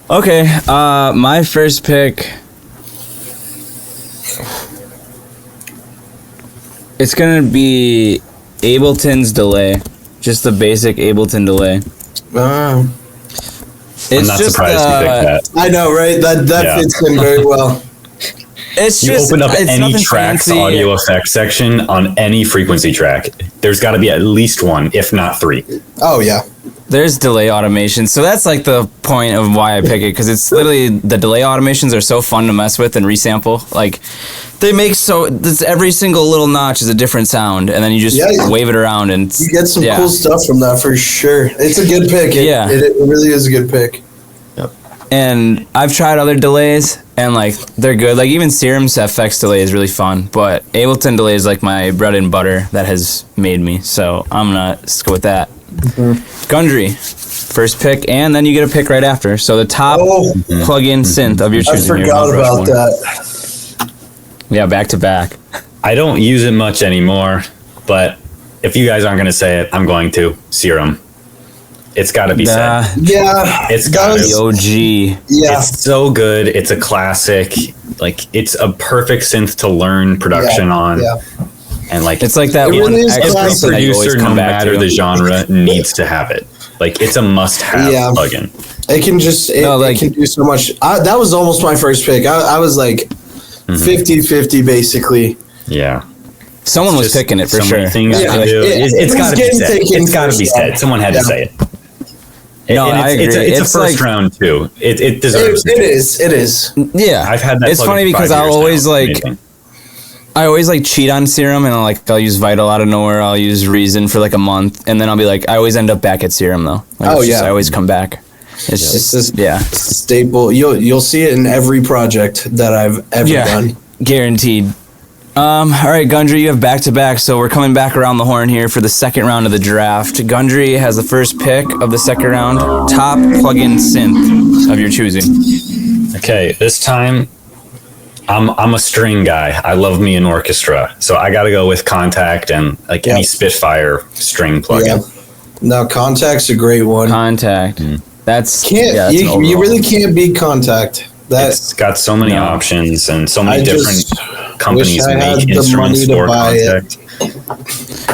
Okay. My first pick. It's gonna be Ableton's delay, just the basic Ableton delay.
I'm
It's
not
just,
surprised you picked that.
I know, right? That
Yeah.
fits in very well.
It's
You
just
open up
it's
any
nothing
track's
fancy.
audio effects section on any frequency track. There's got to be at least one, if not three.
Oh yeah.
There's delay automation, so that's like the point of why I pick it, because it's literally the delay automations are so fun to mess with and resample. Like they make every single little notch is a different sound, and then you just wave it around and
You get some cool stuff from that for sure. It's a good pick. It really is a good pick.
And I've tried other delays, and like they're good. Like even Serum's FX delay is really fun, but Ableton delay is like my bread and butter that has made me. So I'm gonna go with that. Gundry, first pick, and then you get a pick right after. So the top plug-in synth of your choosing.
I forgot about that.
Yeah, back to back.
I don't use it much anymore, but if you guys aren't going to say it, I'm going to. Serum. It's got to be said.
Yeah.
It's got to be
OG.
Yeah.
It's so good. It's a classic. Like, it's a perfect synth to learn production on.
Yeah.
And like,
it's like that
it
one
really is
every
classic.
producer, no matter the genre, needs to have it. Like, it's a must-have plugin.
It can just, it can do so much. That was almost my first pick. I was like 50-50 basically.
Yeah.
Someone was picking it for sure.
Things to do. It's got to be said. It's got to be said. Someone had to say it.
No, I agree.
It's a first round too. It deserves it.
It is.
Yeah.
I've had that.
It's funny because I always like cheat on Serum, and I'll use Vital out of nowhere. I'll use Reason for like a month, and then I'll be like, I always end up back at Serum though. Like, I always come back. It's just
staple. You'll see it in every project that I've ever done.
Guaranteed. All right, Gundry, you have back-to-back, so we're coming back around the horn here for the second round of the draft. Gundry has the first pick of the second round. Top plug-in synth of your choosing.
Okay, this time, I'm a string guy. I love me an orchestra, so I got to go with Contact and like any Spitfire string plugin.
Yeah. No, Contact's a great one.
Contact. That's
you really can't beat Contact.
It's got so many options and so many different companies make instruments for Contact.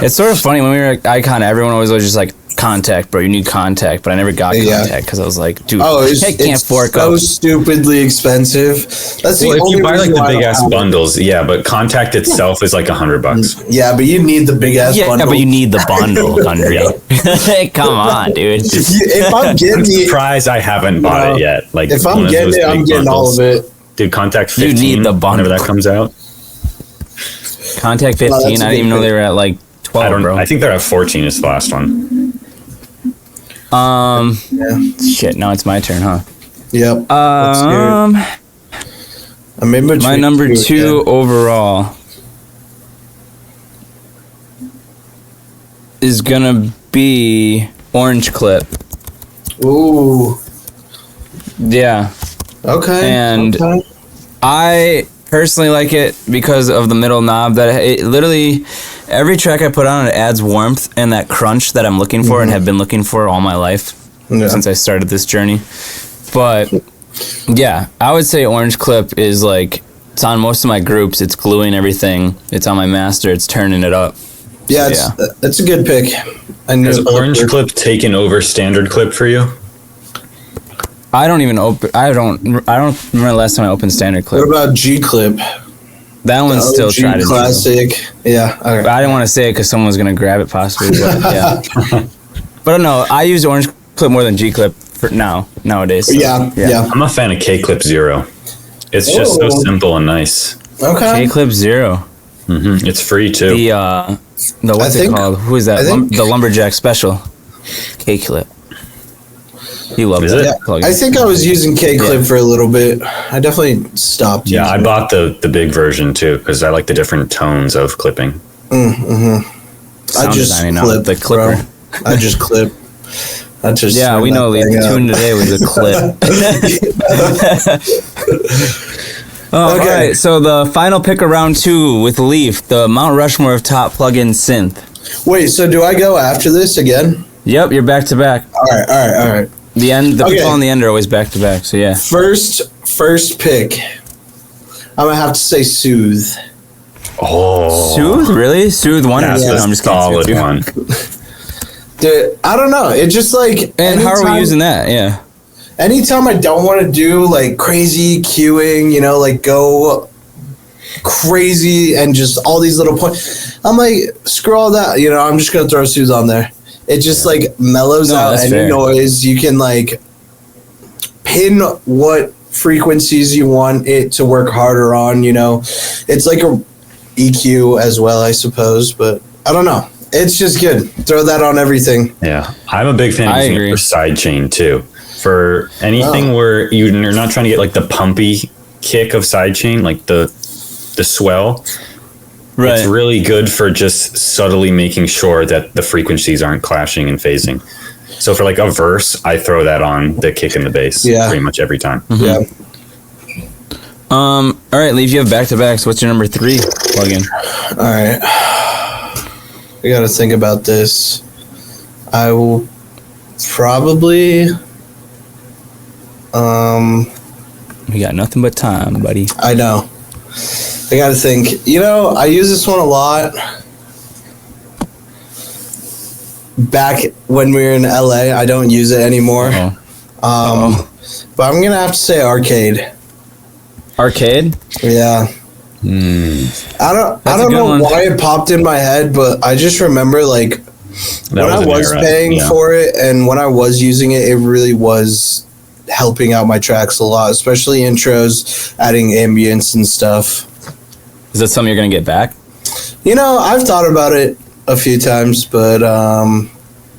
It's sort of funny when we were at Icon, everyone was just like, Contact, bro, you need Contact, but I never got Contact because I was like, dude, I can't fork up.
It's so stupidly expensive. That's
if you buy like the big ass bundles, but Contact itself is like $100.
Yeah, but you need the big ass bundle.
Yeah, but you need the bundle, Gundry. Come on, dude.
If I'm getting
I'm surprised I haven't bought it yet. Like,
if I'm getting it, I'm getting all of it.
Dude, Contact 15.
You need the bundle
whenever that comes out.
Contact 15. I didn't even know they were at like 12, bro.
I think they're at 14 is the last one.
Shit, now it's my turn, huh?
Yep.
I'm
in between
my number two overall is gonna be Orange Clip.
Ooh.
Yeah.
Okay.
And I personally like it because of the middle knob that it literally every track I put on it adds warmth and that crunch that I'm looking for and have been looking for all my life since I started this journey. But yeah, I would say Orange Clip is like, it's on most of my groups, it's gluing everything, it's on my master, it's turning it up.
Yeah, it's a good pick.
Has Orange Clip taken over Standard Clip for you?
I don't remember the last time I opened Standard Clip.
What about G Clip?
That one's still tried
classic. Yeah. Okay.
I didn't want to say it because someone's gonna grab it possibly. But yeah. But no, I use Orange Clip more than G Clip for nowadays. So,
yeah.
I'm a fan of K Clip Zero. It's just so simple and nice.
Okay.
K Clip Zero.
It's free too.
The what's it called? Who is that? The Lumberjack Special. K Clip. You love it.
Yeah. I think I was using K Clip for a little bit. I definitely stopped.
Yeah, I bought the big version too because I like the different tones of clipping.
I just clip the clipper. Bro. I just clip.
We know. The tune today was a clip. All right, so the final pick of round 2 with Leaf, the Mount Rushmore of top plug-in synth.
Wait, so do I go after this again?
Yep, you're back to back.
All right.
The people on the end are always back to back, so yeah.
First pick. I'm gonna have to say Soothe.
Oh,
Soothe? Really? Soothe 1 or 2? I'm just
solid one.
Dude, I don't know. It just like.
And how are we using that? Yeah.
Anytime I don't want to do like crazy queuing, like go crazy and just all these little points, I'm like, screw all that. I'm just gonna throw Soothe on there. It just like mellows out any noise. You can like pin what frequencies you want it to work harder on. It's like a EQ as well, I suppose, but I don't know. It's just good. Throw that on everything.
Yeah, I'm a big fan of using it for sidechain too. For anything where you're not trying to get like the pumpy kick of sidechain, like the swell. Right. It's really good for just subtly making sure that the frequencies aren't clashing and phasing. So for like a verse, I throw that on the kick and the bass pretty much every time.
Mm-hmm.
Yeah.
All right, Leaf, you have back-to-backs. What's your number 3 plugin?
All right. We got to think about this. I will probably...
We got nothing but time, buddy.
I know. I got to think. You know, I use this one a lot. Back when we were in LA, I don't use it anymore. But I'm going to have to say Arcade.
Arcade?
Yeah. I don't know why it popped in my head, but I just remember like when I was paying for it and when I was using it, it really was helping out my tracks a lot, especially intros, adding ambience and stuff.
Is that something you're gonna get back?
You know, I've thought about it a few times, but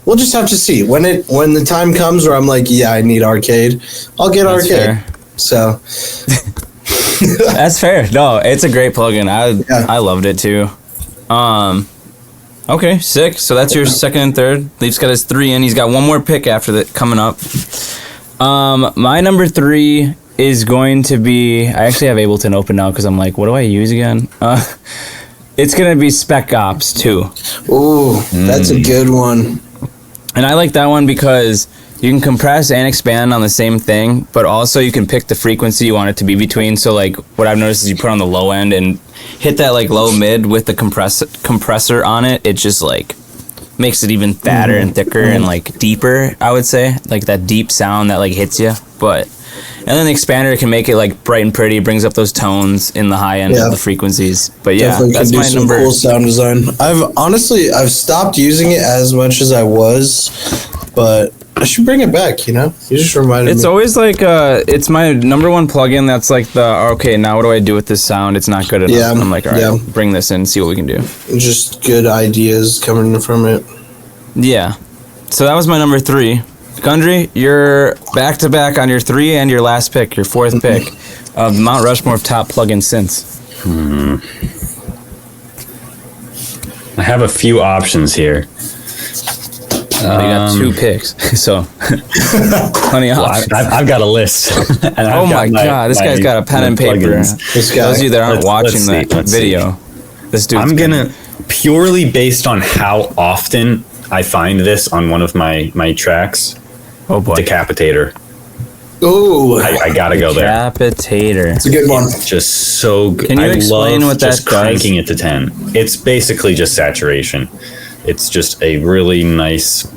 we'll just have to see when the time comes where I'm like, yeah, I need Arcade. I'll get Arcade. Fair. So.
That's fair. No, it's a great plugin. I loved it too. Okay, sick. So that's your second and third. Leaf's got his 3 in. He's got one more pick after that coming up. My number 3 is going to be. I actually have Ableton open now because I'm like, what do I use again? It's gonna be Spec Ops 2.
Ooh, that's a good one.
And I like that one because you can compress and expand on the same thing, but also you can pick the frequency you want it to be between. So like what I've noticed is you put on the low end and hit that like low mid with the compressor on it. It just like makes it even fatter and thicker and like deeper, I would say. Like that deep sound that like hits you. And then the expander can make it like bright and pretty, brings up those tones in the high end of the frequencies. But yeah, definitely that's my number.
Cool sound design. I've stopped using it as much as I was, but I should bring it back, you know? You just reminded me.
It's always like, it's my number 1 plugin that's like okay, now what do I do with this sound? It's not good enough. Yeah, I'm like, all right, bring this in, see what we can do.
Just good ideas coming from it.
Yeah. So that was my number 3. Gundry, you're back-to-back on your 3 and your last pick, your 4th pick of Mount Rushmore of top plugin synths.
I have a few options here.
You got 2 picks, so plenty of options.
I've got a list.
Oh my god, this guy's got a pen and paper. Those of you that aren't watching that video, this dude's
I'm gonna, purely based on how often I find this on one of my tracks.
Oh boy.
Decapitator.
Ooh.
I gotta go there.
Decapitator.
It's a good one.
It's just so good.
Can you explain what that does?
Cranking it to 10. It's basically just saturation. It's just a really nice,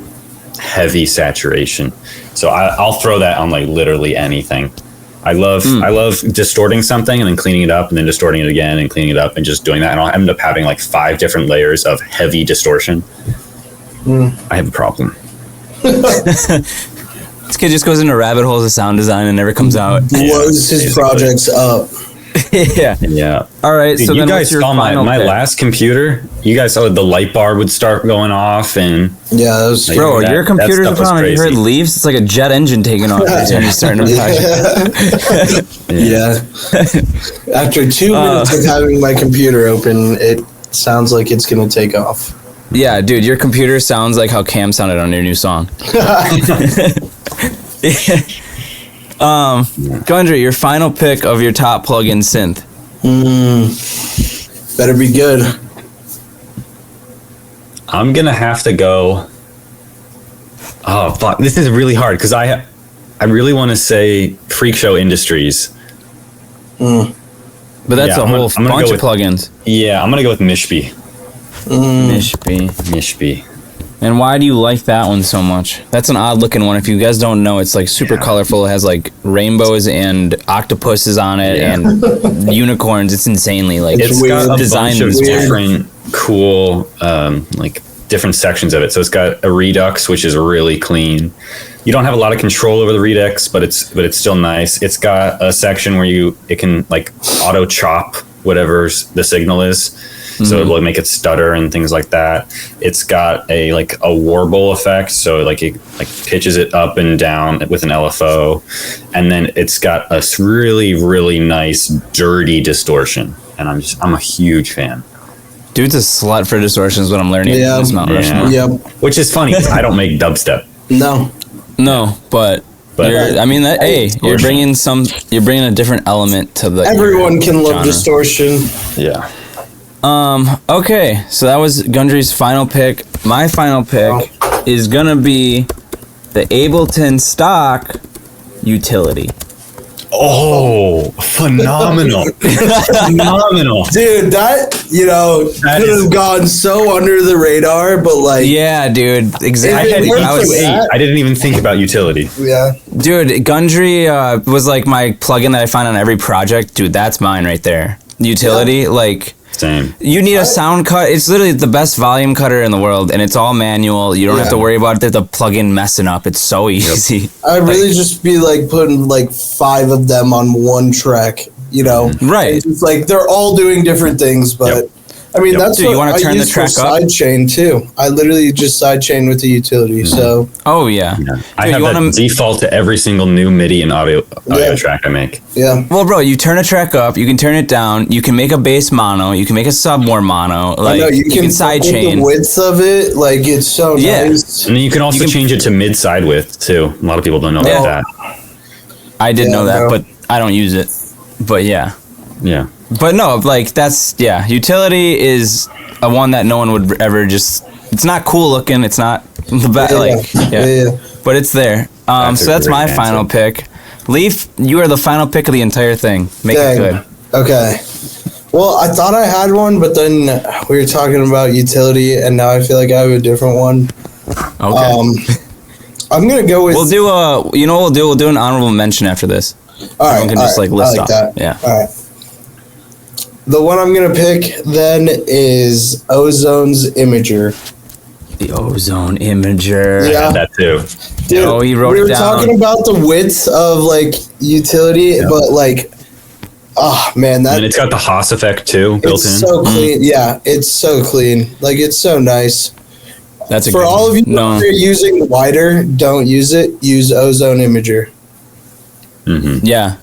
heavy saturation. So I'll throw that on like literally anything. I love distorting something and then cleaning it up and then distorting it again and cleaning it up and just doing that. And I'll end up having like 5 different layers of heavy distortion. I have a problem.
This kid just goes into rabbit holes of sound design and never comes out.
Blows his projects up.
Yeah. All right.
Dude,
so
you
then
guys saw my last computer. You guys saw the light bar would start going off and
that was
bro. Your computer's a problem. You heard leaves. It's like a jet engine taking off every time you're starting to
Yeah. After 2 minutes of having my computer open, it sounds like it's gonna take off.
Yeah, dude, your computer sounds like how Cam sounded on your new song. Gundry, your final pick of your top plugin synth.
Better be good.
I'm gonna have to go. Oh fuck! This is really hard because I really want to say Freak Show Industries.
But that's a whole bunch of plugins.
Yeah, I'm gonna go with Mishby.
Mishby. And why do you like that one so much? That's an odd looking one. If you guys don't know, it's like super colorful. It has like rainbows and octopuses on it and unicorns. It's insanely like
it's got a bunch of different cool like different sections of it. So it's got a redux, which is really clean. You don't have a lot of control over the redux, but it's still nice. It's got a section where it can like auto chop whatever the signal is. so it will make it stutter and things like that. It's got a warble effect, so like it like pitches it up and down with an LFO, and then it's got a really, really nice dirty distortion, and I'm a huge fan.
Dude's a slut for distortions. What I'm learning.
Yeah.
This Mount Rushmore.
Yep.
Which is funny, 'cause I don't make dubstep.
No.
But you're bringing a different element to the.
Everyone can love
genre.
distortion.
Yeah.
Okay, so that was Gundry's final pick. My final pick is gonna be the Ableton stock utility.
Oh, phenomenal. Phenomenal.
Dude, that could have gone so under the radar, but like,
Yeah, dude, exactly.
I didn't even think about utility.
yeah.
Dude, Gundry was like my plugin that I find on every project. Dude, that's mine right there. Utility, like.
Same.
You need a sound cut. It's literally the best volume cutter in the world, and it's all manual. You don't have to worry about the plugin messing up. It's so easy.
I'd really just be like putting like 5 of them on one track,
Right.
It's like they're all doing different things, but I mean, that's
Dude, you
what
wanna
I
turn the
use for
track up?
sidechain too. I literally just sidechain with the utility. So
Oh yeah.
I
Dude,
have that default to every single new MIDI and audio track I make.
yeah,
Well, bro, you turn a track up, you can turn it down, you can make a bass mono, you can make a sub more mono,
I
like
know
you can
fuck with
sidechain.
the width of it. Like it's so
Yeah.
nice.
And then you can also change it to mid-side width, too. A lot of people don't know about that.
I did know that,
bro.
but I don't use it. But yeah.
Yeah.
But no, like that's utility is a one that no one would ever just. It's not cool looking. It's not the best.
Yeah.
But it's there. So that's my final pick. Leaf, you are the final pick of the entire thing. Make it good.
Okay. Well, I thought I had one, but then we were talking about utility, and now I feel like I have a different one.
Okay.
I'm gonna go with.
We'll do we'll do an honorable mention after this.
All right.
Everyone can just list
I like
off.
that.
Yeah.
All right. The one I'm gonna pick then is Ozone's Imager.
The Ozone Imager.
Yeah.
That, too.
Dude,
you wrote
we
it
were
down.
talking about the width of like utility, but like, oh man,
And it's got the Haas effect, too, built in.
it's so clean. Yeah, it's so clean. Like it's so nice.
That's a
For
good
all of you
No.
out there using wider, don't use it. Use Ozone Imager.
Yeah.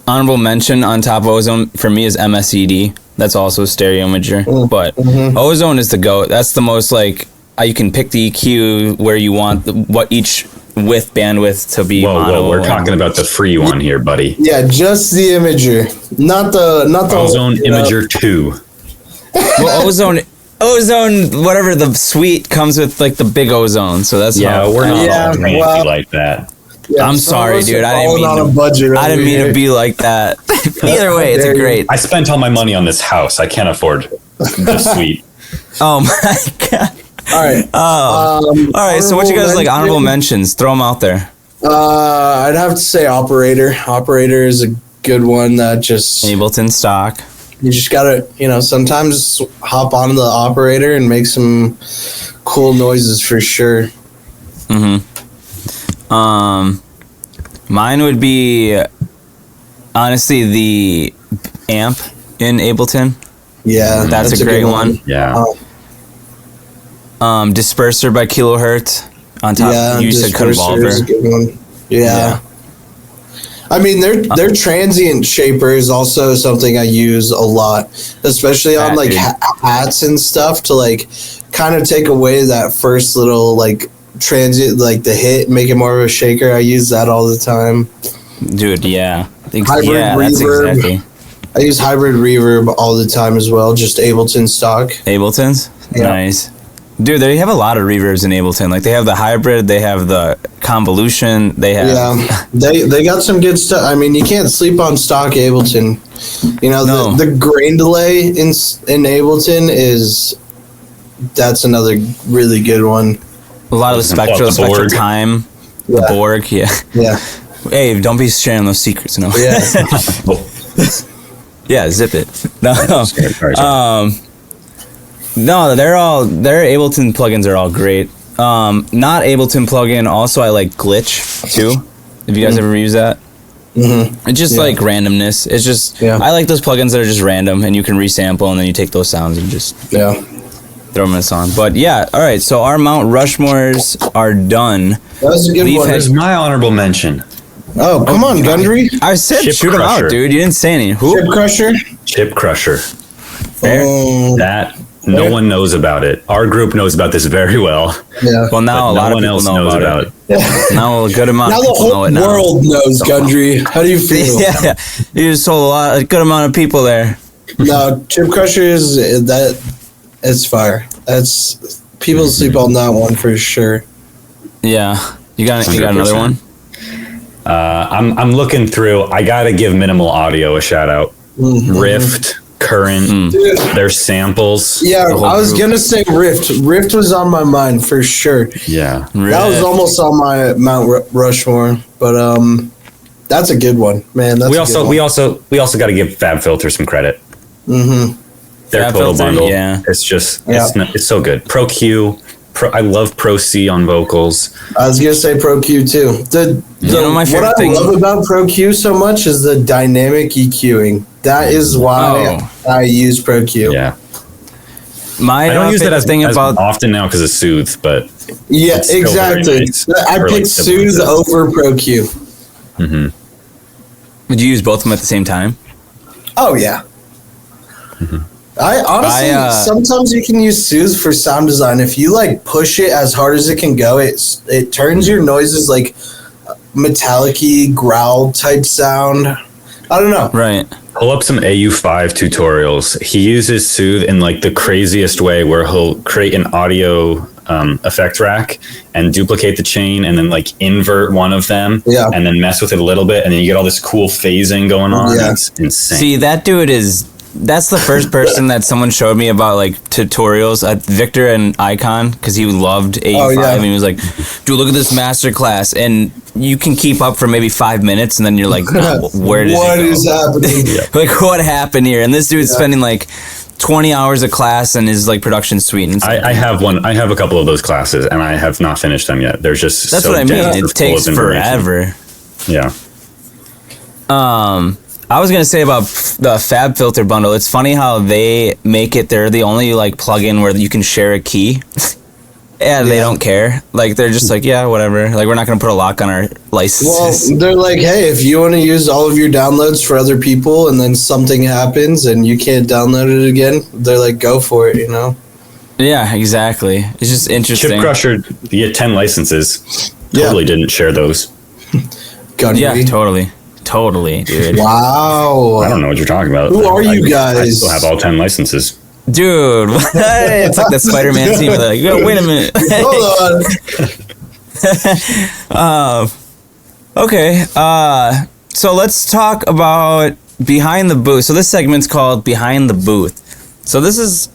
Honorable mention on top of Ozone for me is MSED. That's also a stereo imager. But Ozone is the GOAT. That's the most like you can pick the EQ where you want what each bandwidth to be.
Whoa, we're talking about the free one here, buddy.
Yeah, just the imager, not the
Ozone Imager 2.
Well, Ozone, whatever the suite comes with, like the big Ozone. So that's
Yeah, we're not
Yeah,
all fancy
well-
like that.
Yeah,
I'm
some
sorry,
of us
dude.
are
I didn't
falling
mean
on a budget.
I didn't
over
mean
here.
to be like that. Either way, it's a great.
I spent all my money on this house. I can't afford the suite.
Oh my god.
All right.
All right. So what you guys like honorable mentions? Throw them out there.
I'd have to say Operator. Operator is a good one that just
Ableton stock.
you just gotta sometimes hop on the Operator and make some cool noises for sure.
Mine would be honestly the amp in Ableton.
Yeah,
That's a
good
great one.
Yeah.
Disperser by Kilohertz on top.
Yeah,
You said
Disperser is a
Convolver.
good one. Yeah. I mean, their transient shaper is also something I use a lot, especially on like hats and stuff to like kind of take away that first little like transient, like the hit, make it more of a shaker. I use that all the time.
Dude, yeah.
Hybrid
That's
reverb.
exactly.
I use hybrid reverb all the time as well, just Ableton stock.
Ableton's?
Yeah.
Nice. Dude, they have a lot of reverbs in Ableton. Like they have the hybrid, they have the convolution, they have
Yeah, they got some good stuff. I mean, you can't sleep on stock Ableton. You know,
No.
the grain delay in Ableton that's another really good one.
a lot of the spectral
Borg.
time. The
Yeah.
Borg, yeah.
Yeah,
Hey, don't be sharing those secrets, no.
yeah.
Yeah, zip it. No.
Sorry.
No, their Ableton plugins are all great. Not Ableton plugin. Also, I like Glitch too. Have you guys ever used that? It's just like randomness. It's just I like those plugins that are just random and you can resample and then you take those sounds and just throw them in a song. But yeah, all right. So our Mount Rushmores are done.
That was a good one.
There's my honorable mention.
Oh, come on, Gundry.
I said
Chip
shoot them
Crusher.
out, dude. You didn't say any. Who?
Chip Crusher.
Chip Crusher.
Oh,
That no one knows about it. Our group knows about this very well.
yeah.
Well, now a
No
lot of
one
people
else
know
knows
about
about
it.
it.
Now a good amount
Now
of
the
people know
whole
it now.
world knows, Gundry. How do you feel?
Yeah, you just told a good amount of people there.
No, Chip Crusher is that. It's fire. That's people sleep on that one for sure.
Yeah, you got another one?
I'm looking through. I gotta give Minimal Audio a shout out. Rift, Current, their samples.
Yeah,
The whole
I was
group.
gonna say Rift. Rift was on my mind for sure.
Yeah.
That was almost on my Mount Rushmore, but that's a good one, man. That's
We
a
also
good one.
we also got to give Fab Filter some credit. Their
Fab
total
Filter,
bundle.
yeah.
It's just
Yeah.
it's so good. Pro Q. I love Pro C on vocals.
I was gonna say Pro Q too.
my favorite
what
thing-
I love about Pro Q so much is the dynamic EQing. That is why I use Pro Q.
Yeah.
My
I don't use it
favorite
as
thing about
often now because it soothes, but
Yeah,
It's still very
exactly.
nice
I
for, like,
picked Soothe
differences.
over Pro Q.
would you use both of them at the same time?
Oh yeah. I honestly sometimes you can use Soothe for sound design. If you like push it as hard as it can go, it turns your noises like metallic-y growl type sound. I don't know.
Right.
pull up some AU5 tutorials. He uses Soothe in like the craziest way where he'll create an audio effect rack and duplicate the chain and then like invert one of them and then mess with it a little bit and then you get all this cool phasing going on.
Yeah.
It's insane.
See, that's the first person that someone showed me about like tutorials. Victor and Icon, because he loved AU5 and he was like, dude, look at this master class. And you can keep up for maybe 5 minutes and then you're like, oh, where did
What
it go?
is happening?
Like, what happened here? And this dude's spending like 20 hours of class in his like production suite. And
I have a couple of those classes and I have not finished them yet. They're just
that's
so
what I mean.
dense
It
and full
takes
of information.
forever.
Yeah.
I was gonna say about the Fab Filter bundle. It's funny how they make it. They're the only like plugin where you can share a key. And they don't care. Like they're just like, yeah, whatever. Like we're not gonna put a lock on our licenses.
Well, they're like, hey, if you want to use all of your downloads for other people and then something happens and you can't download it again, they're like, go for it, you know?
Yeah, exactly. It's just interesting.
Chip Crusher, you get 10 licenses. Totally didn't share those.
Yeah, totally, dude.
Wow.
I don't know what you're talking about.
Who are you guys?
I still have all 10 licenses.
Dude, it's like that Spider-Man scene where they're like, "Yo, wait a minute.
Hold on.
Okay, so let's talk about Behind the Booth. So this segment's called Behind the Booth. So this is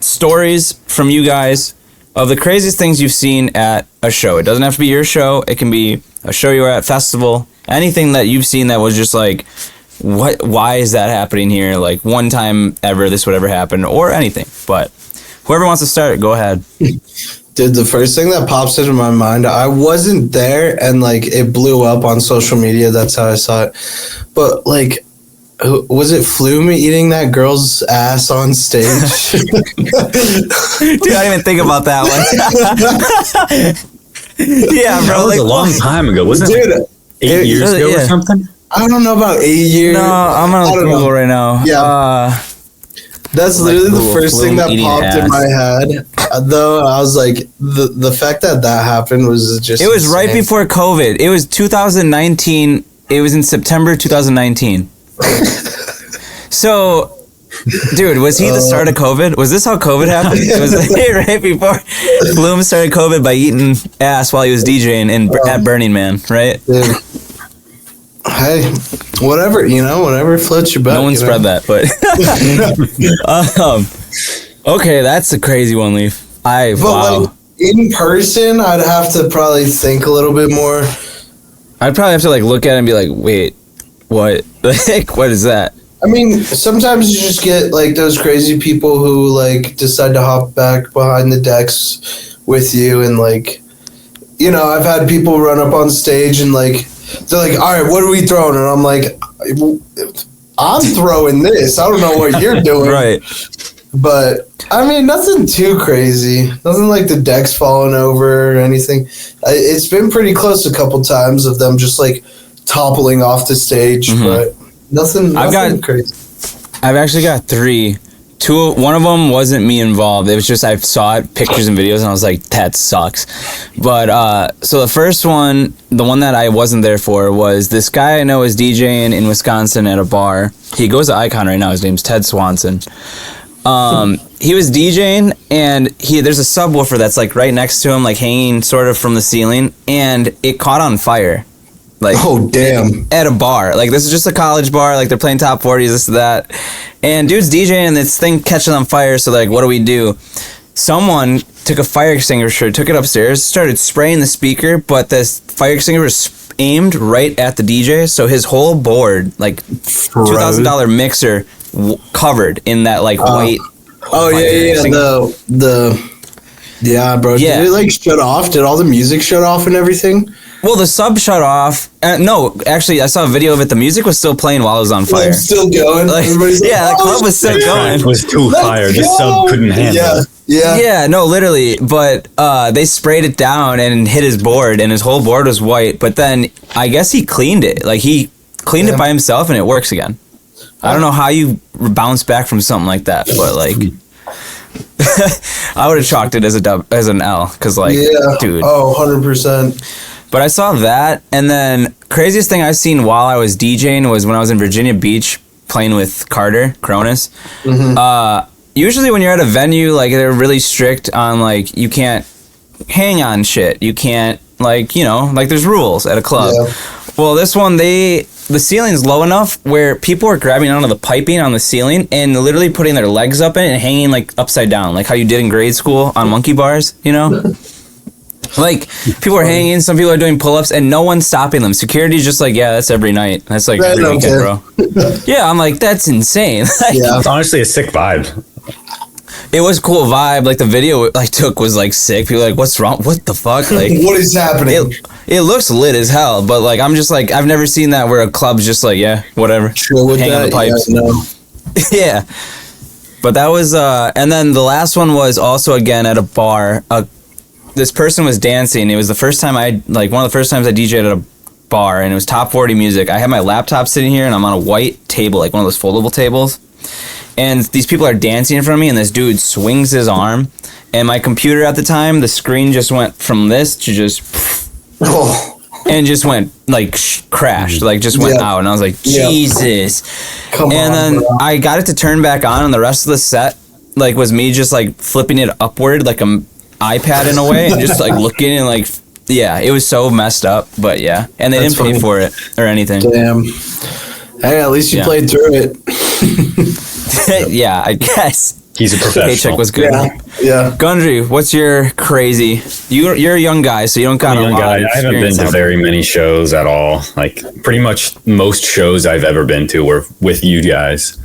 stories from you guys of the craziest things you've seen at a show. It doesn't have to be your show. It can be a show you were at, festival, anything that you've seen that was just like, why is that happening here? Like one time ever this would ever happen or anything. But whoever wants to start, go ahead.
Dude, the first thing that pops into my mind, I wasn't there and like it blew up on social media. That's how I saw it. But like, was it Flume eating that girl's ass on stage?
Dude, I didn't even think about that one. Yeah, bro.
That was a long time ago, wasn't it?
Dude,
like 8 years ago or something?
I don't know about 8 years.
No, I'm on Google right now.
Yeah. That's literally the first thing that
eating
popped in
ass.
my head. Though I was like, the fact that happened was just.
It was right
insane.
before COVID. It was 2019. It was in September 2019. So, dude, was he the start of COVID? Was this how COVID happened? It was right before Bloom started COVID by eating ass while he was DJing at Burning Man, right?
Dude. Hey, whatever floats your boat.
No one spread that, but okay, that's a crazy one, Leaf.
Like, in person, I'd have to probably think a little bit more.
I'd probably have to like look at it and be like, wait, what? Like, what is that?
I mean, sometimes you just get like those crazy people who like decide to hop back behind the decks with you, and like, I've had people run up on stage and like they're like, all right, what are we throwing? And I'm like, I'm throwing this. I don't know what you're doing.
Right.
But I mean, nothing too crazy. Nothing like the deck's falling over or anything. It's been pretty close a couple times of them just like toppling off the stage, but nothing crazy.
I've actually got 3. One of them wasn't me involved. It was just I saw it, pictures and videos, and I was like, that sucks. But so the first one, the one that I wasn't there for, was this guy I know is DJing in Wisconsin at a bar. He goes to Icon right now. His name's Ted Swanson. He was DJing, and there's a subwoofer that's like right next to him, like hanging sort of from the ceiling, and it caught on fire. Like,
oh damn!
At a bar, like this is just a college bar, like they're playing top 40s, this that, and dude's DJing and this thing catches on fire. So like, what do we do? Someone took a fire extinguisher, took it upstairs, started spraying the speaker, but this fire extinguisher was aimed right at the DJ, so his whole board, like $2,000 mixer, covered in that like white.
Oh yeah, yeah, bro.
Yeah.
Did it like shut off? Did all the music shut off and everything?
Well, the sub shut off. No, actually, I saw a video of it. The music was still playing while it was on fire.
It's still going.
Like,
yeah,
the club was still going.
It was too fire. The sub couldn't handle it.
Yeah, no, literally. But they sprayed it down and hit his board, and his whole board was white. But then I guess he cleaned it. Like, he cleaned it by himself, and it works again. I don't know how you bounce back from something like that, but like, I would have chalked it as an L, because like, dude.
Oh, 100%.
But I saw that, and then craziest thing I've seen while I was DJing was when I was in Virginia Beach playing with Carter Cronus. Usually when you're at a venue, like they're really strict on like you can't hang on shit. You can't like, you know, like there's rules at a club. Yeah. Well, this one the ceiling's low enough where people are grabbing onto the piping on the ceiling and literally putting their legs up in it and hanging like upside down, like how you did in grade school on monkey bars, you know? Like, people are hanging, some people are doing pull-ups, and no one's stopping them. Security's just like, yeah, that's every night. That's like every weekend, bro. Yeah, I'm like, that's insane. Like,
yeah, it's honestly a sick vibe.
It was a cool vibe. Like, the video it like took was like sick. People were like, what's wrong? What the fuck? Like,
what is happening?
It looks lit as hell, but like, I'm just like, I've never seen that where a club's just like, yeah, whatever.
Chill with
hang
that.
on the pipes.
Yeah, no.
Yeah. But that was, and then the last one was also again at a bar. This person was dancing. It was the first time one of the first times I DJ'd at a bar, and it was top 40 music. I had my laptop sitting here, and I'm on a white table, like one of those foldable tables. And these people are dancing in front of me, and this dude swings his arm. And my computer at the time, the screen just went from this to just... and just went, like, crashed. Like, just went out. And I was like, Jesus.
Come on,
then
bro.
I got it to turn back on, and the rest of the set, like, was me just, like, flipping it upward, like a iPad in a way, and just, like, looking and, like... Yeah, it was so messed up, but yeah. And they didn't pay for it or anything.
Damn. Hey, at least you played through it.
Yeah, I guess.
He's a professional.
Paycheck was good.
Yeah.
Gundry, what's your crazy? You're a young guy, so you don't got a lot of
I haven't been to very many shows at all. Like, pretty much most shows I've ever been to were with you guys.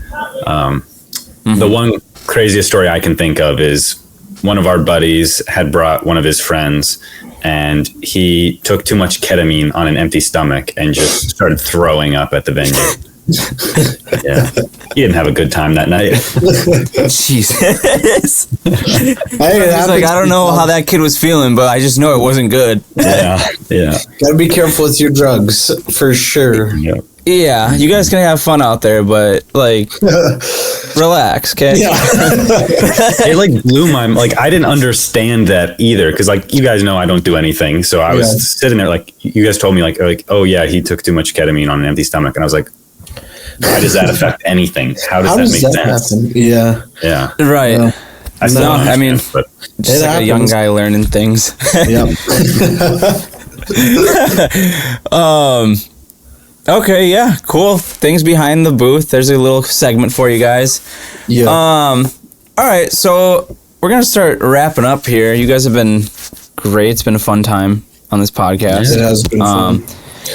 The one craziest story I can think of is one of our buddies had brought one of his friends, and he took too much ketamine on an empty stomach and just started throwing up at the venue. Yeah, he didn't have a good time that night.
Jesus.
Hey,
He's like, I don't know how that kid was feeling, but I just know it wasn't good.
Yeah.
Gotta be careful with your drugs, for sure.
Yep.
Yeah, you guys can have fun out there, but like, relax, okay?
Yeah.
It like blew my, like, I didn't understand that either, because like you guys know I don't do anything, so I was sitting there like, you guys told me like oh yeah, he took too much ketamine on an empty stomach, and I was like, why does that affect anything? How does that make sense?
Happen? Yeah.
Right.
Yeah.
I still don't
I mean,
understand, but
just like a young guy learning things.
Yep.
Okay, yeah, cool. Things behind the booth. There's a little segment for you guys.
Yeah.
All right, so we're gonna start wrapping up here. You guys have been great. It's been a fun time on this podcast.
It has been fun.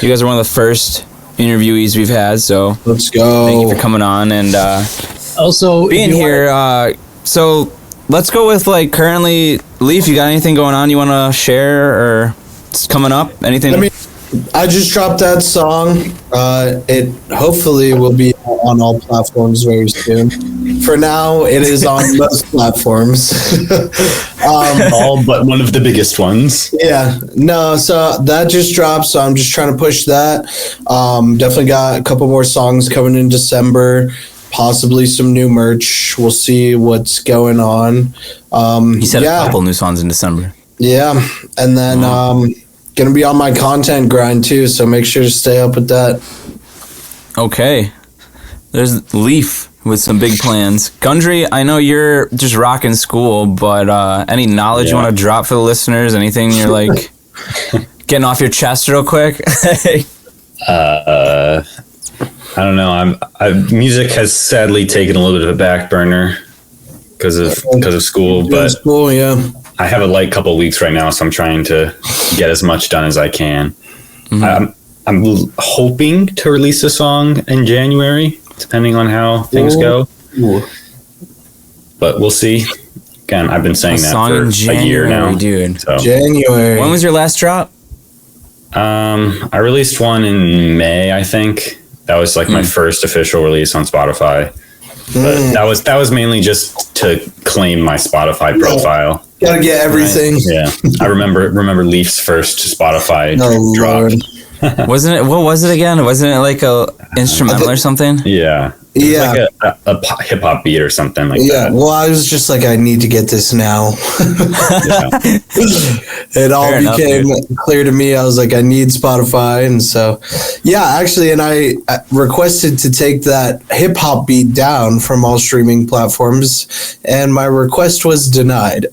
You guys are one of the first interviewees we've had, so
let's go.
Thank you for coming on and
also
being here. So let's go with like currently, Leaf. You got anything going on you want to share or it's coming up? Anything?
I just dropped that song. It hopefully will be on all platforms very soon. For now, it is on most platforms.
All but one of the biggest ones.
Yeah, no, so that just dropped, so I'm just trying to push that. Definitely got a couple more songs coming in December, possibly some new merch. We'll see what's going on.
You said a couple new songs in December.
Yeah, and then gonna be on my content grind too, so make sure to stay up with that.
Okay. There's Leaf with some big plans. Gundry, I know you're just rocking school, but any knowledge you want to drop for the listeners? Anything you're like getting off your chest real quick?
I don't know. Music has sadly taken a little bit of a back burner because of school, but
school, yeah.
I have a light couple of weeks right now, so I'm trying to get as much done as I can. Mm-hmm. I'm hoping to release a song in January, depending on how things go. But we'll see. Again, I've been saying that for a year now,
dude.
So.
January.
When was your last drop?
I released one in May, I think. That was like my first official release on Spotify. But that was mainly just to claim my Spotify profile.
Gotta get everything.
Right. Yeah, I remember Leaf's first Spotify drop.
Wasn't it? What was it again? Wasn't it like a instrumental or something?
Yeah.
Yeah,
like a hip hop beat or something like that.
Yeah, well, I was just like, I need to get this now. It all became clear to me. I was like, I need Spotify, and so, yeah, actually, and I requested to take that hip hop beat down from all streaming platforms, and my request was denied.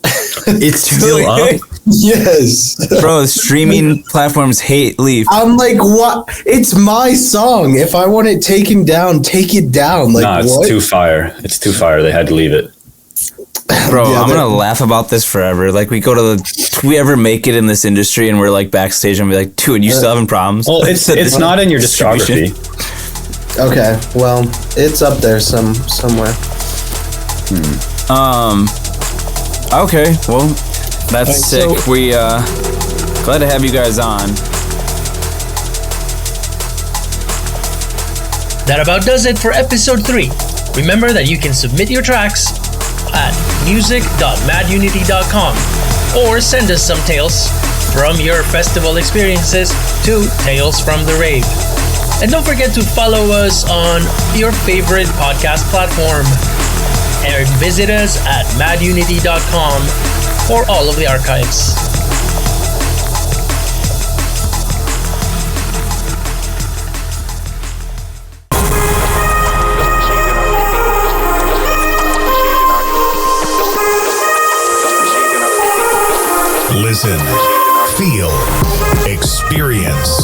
It's still up.
Yes,
bro. Streaming platforms hate Leaf.
I'm like, what? It's my song. If I want it taken down, take it down. Like,
no, it's
what?
too fire. It's too fire. They had to leave it.
Bro, I'm gonna laugh about this forever. Like, we ever make it in this industry and we're like backstage and be like, dude, you still having problems?
Well, it's not in your discography.
Okay, well, it's up there somewhere.
Okay, well, that's sick. So, we glad to have you guys on.
That about does it for episode 3. Remember that you can submit your tracks at music.madunity.com or send us some tales from your festival experiences to Tales from the Rave. And don't forget to follow us on your favorite podcast platform and visit us at madunity.com for all of the archives.
Listen, feel, experience.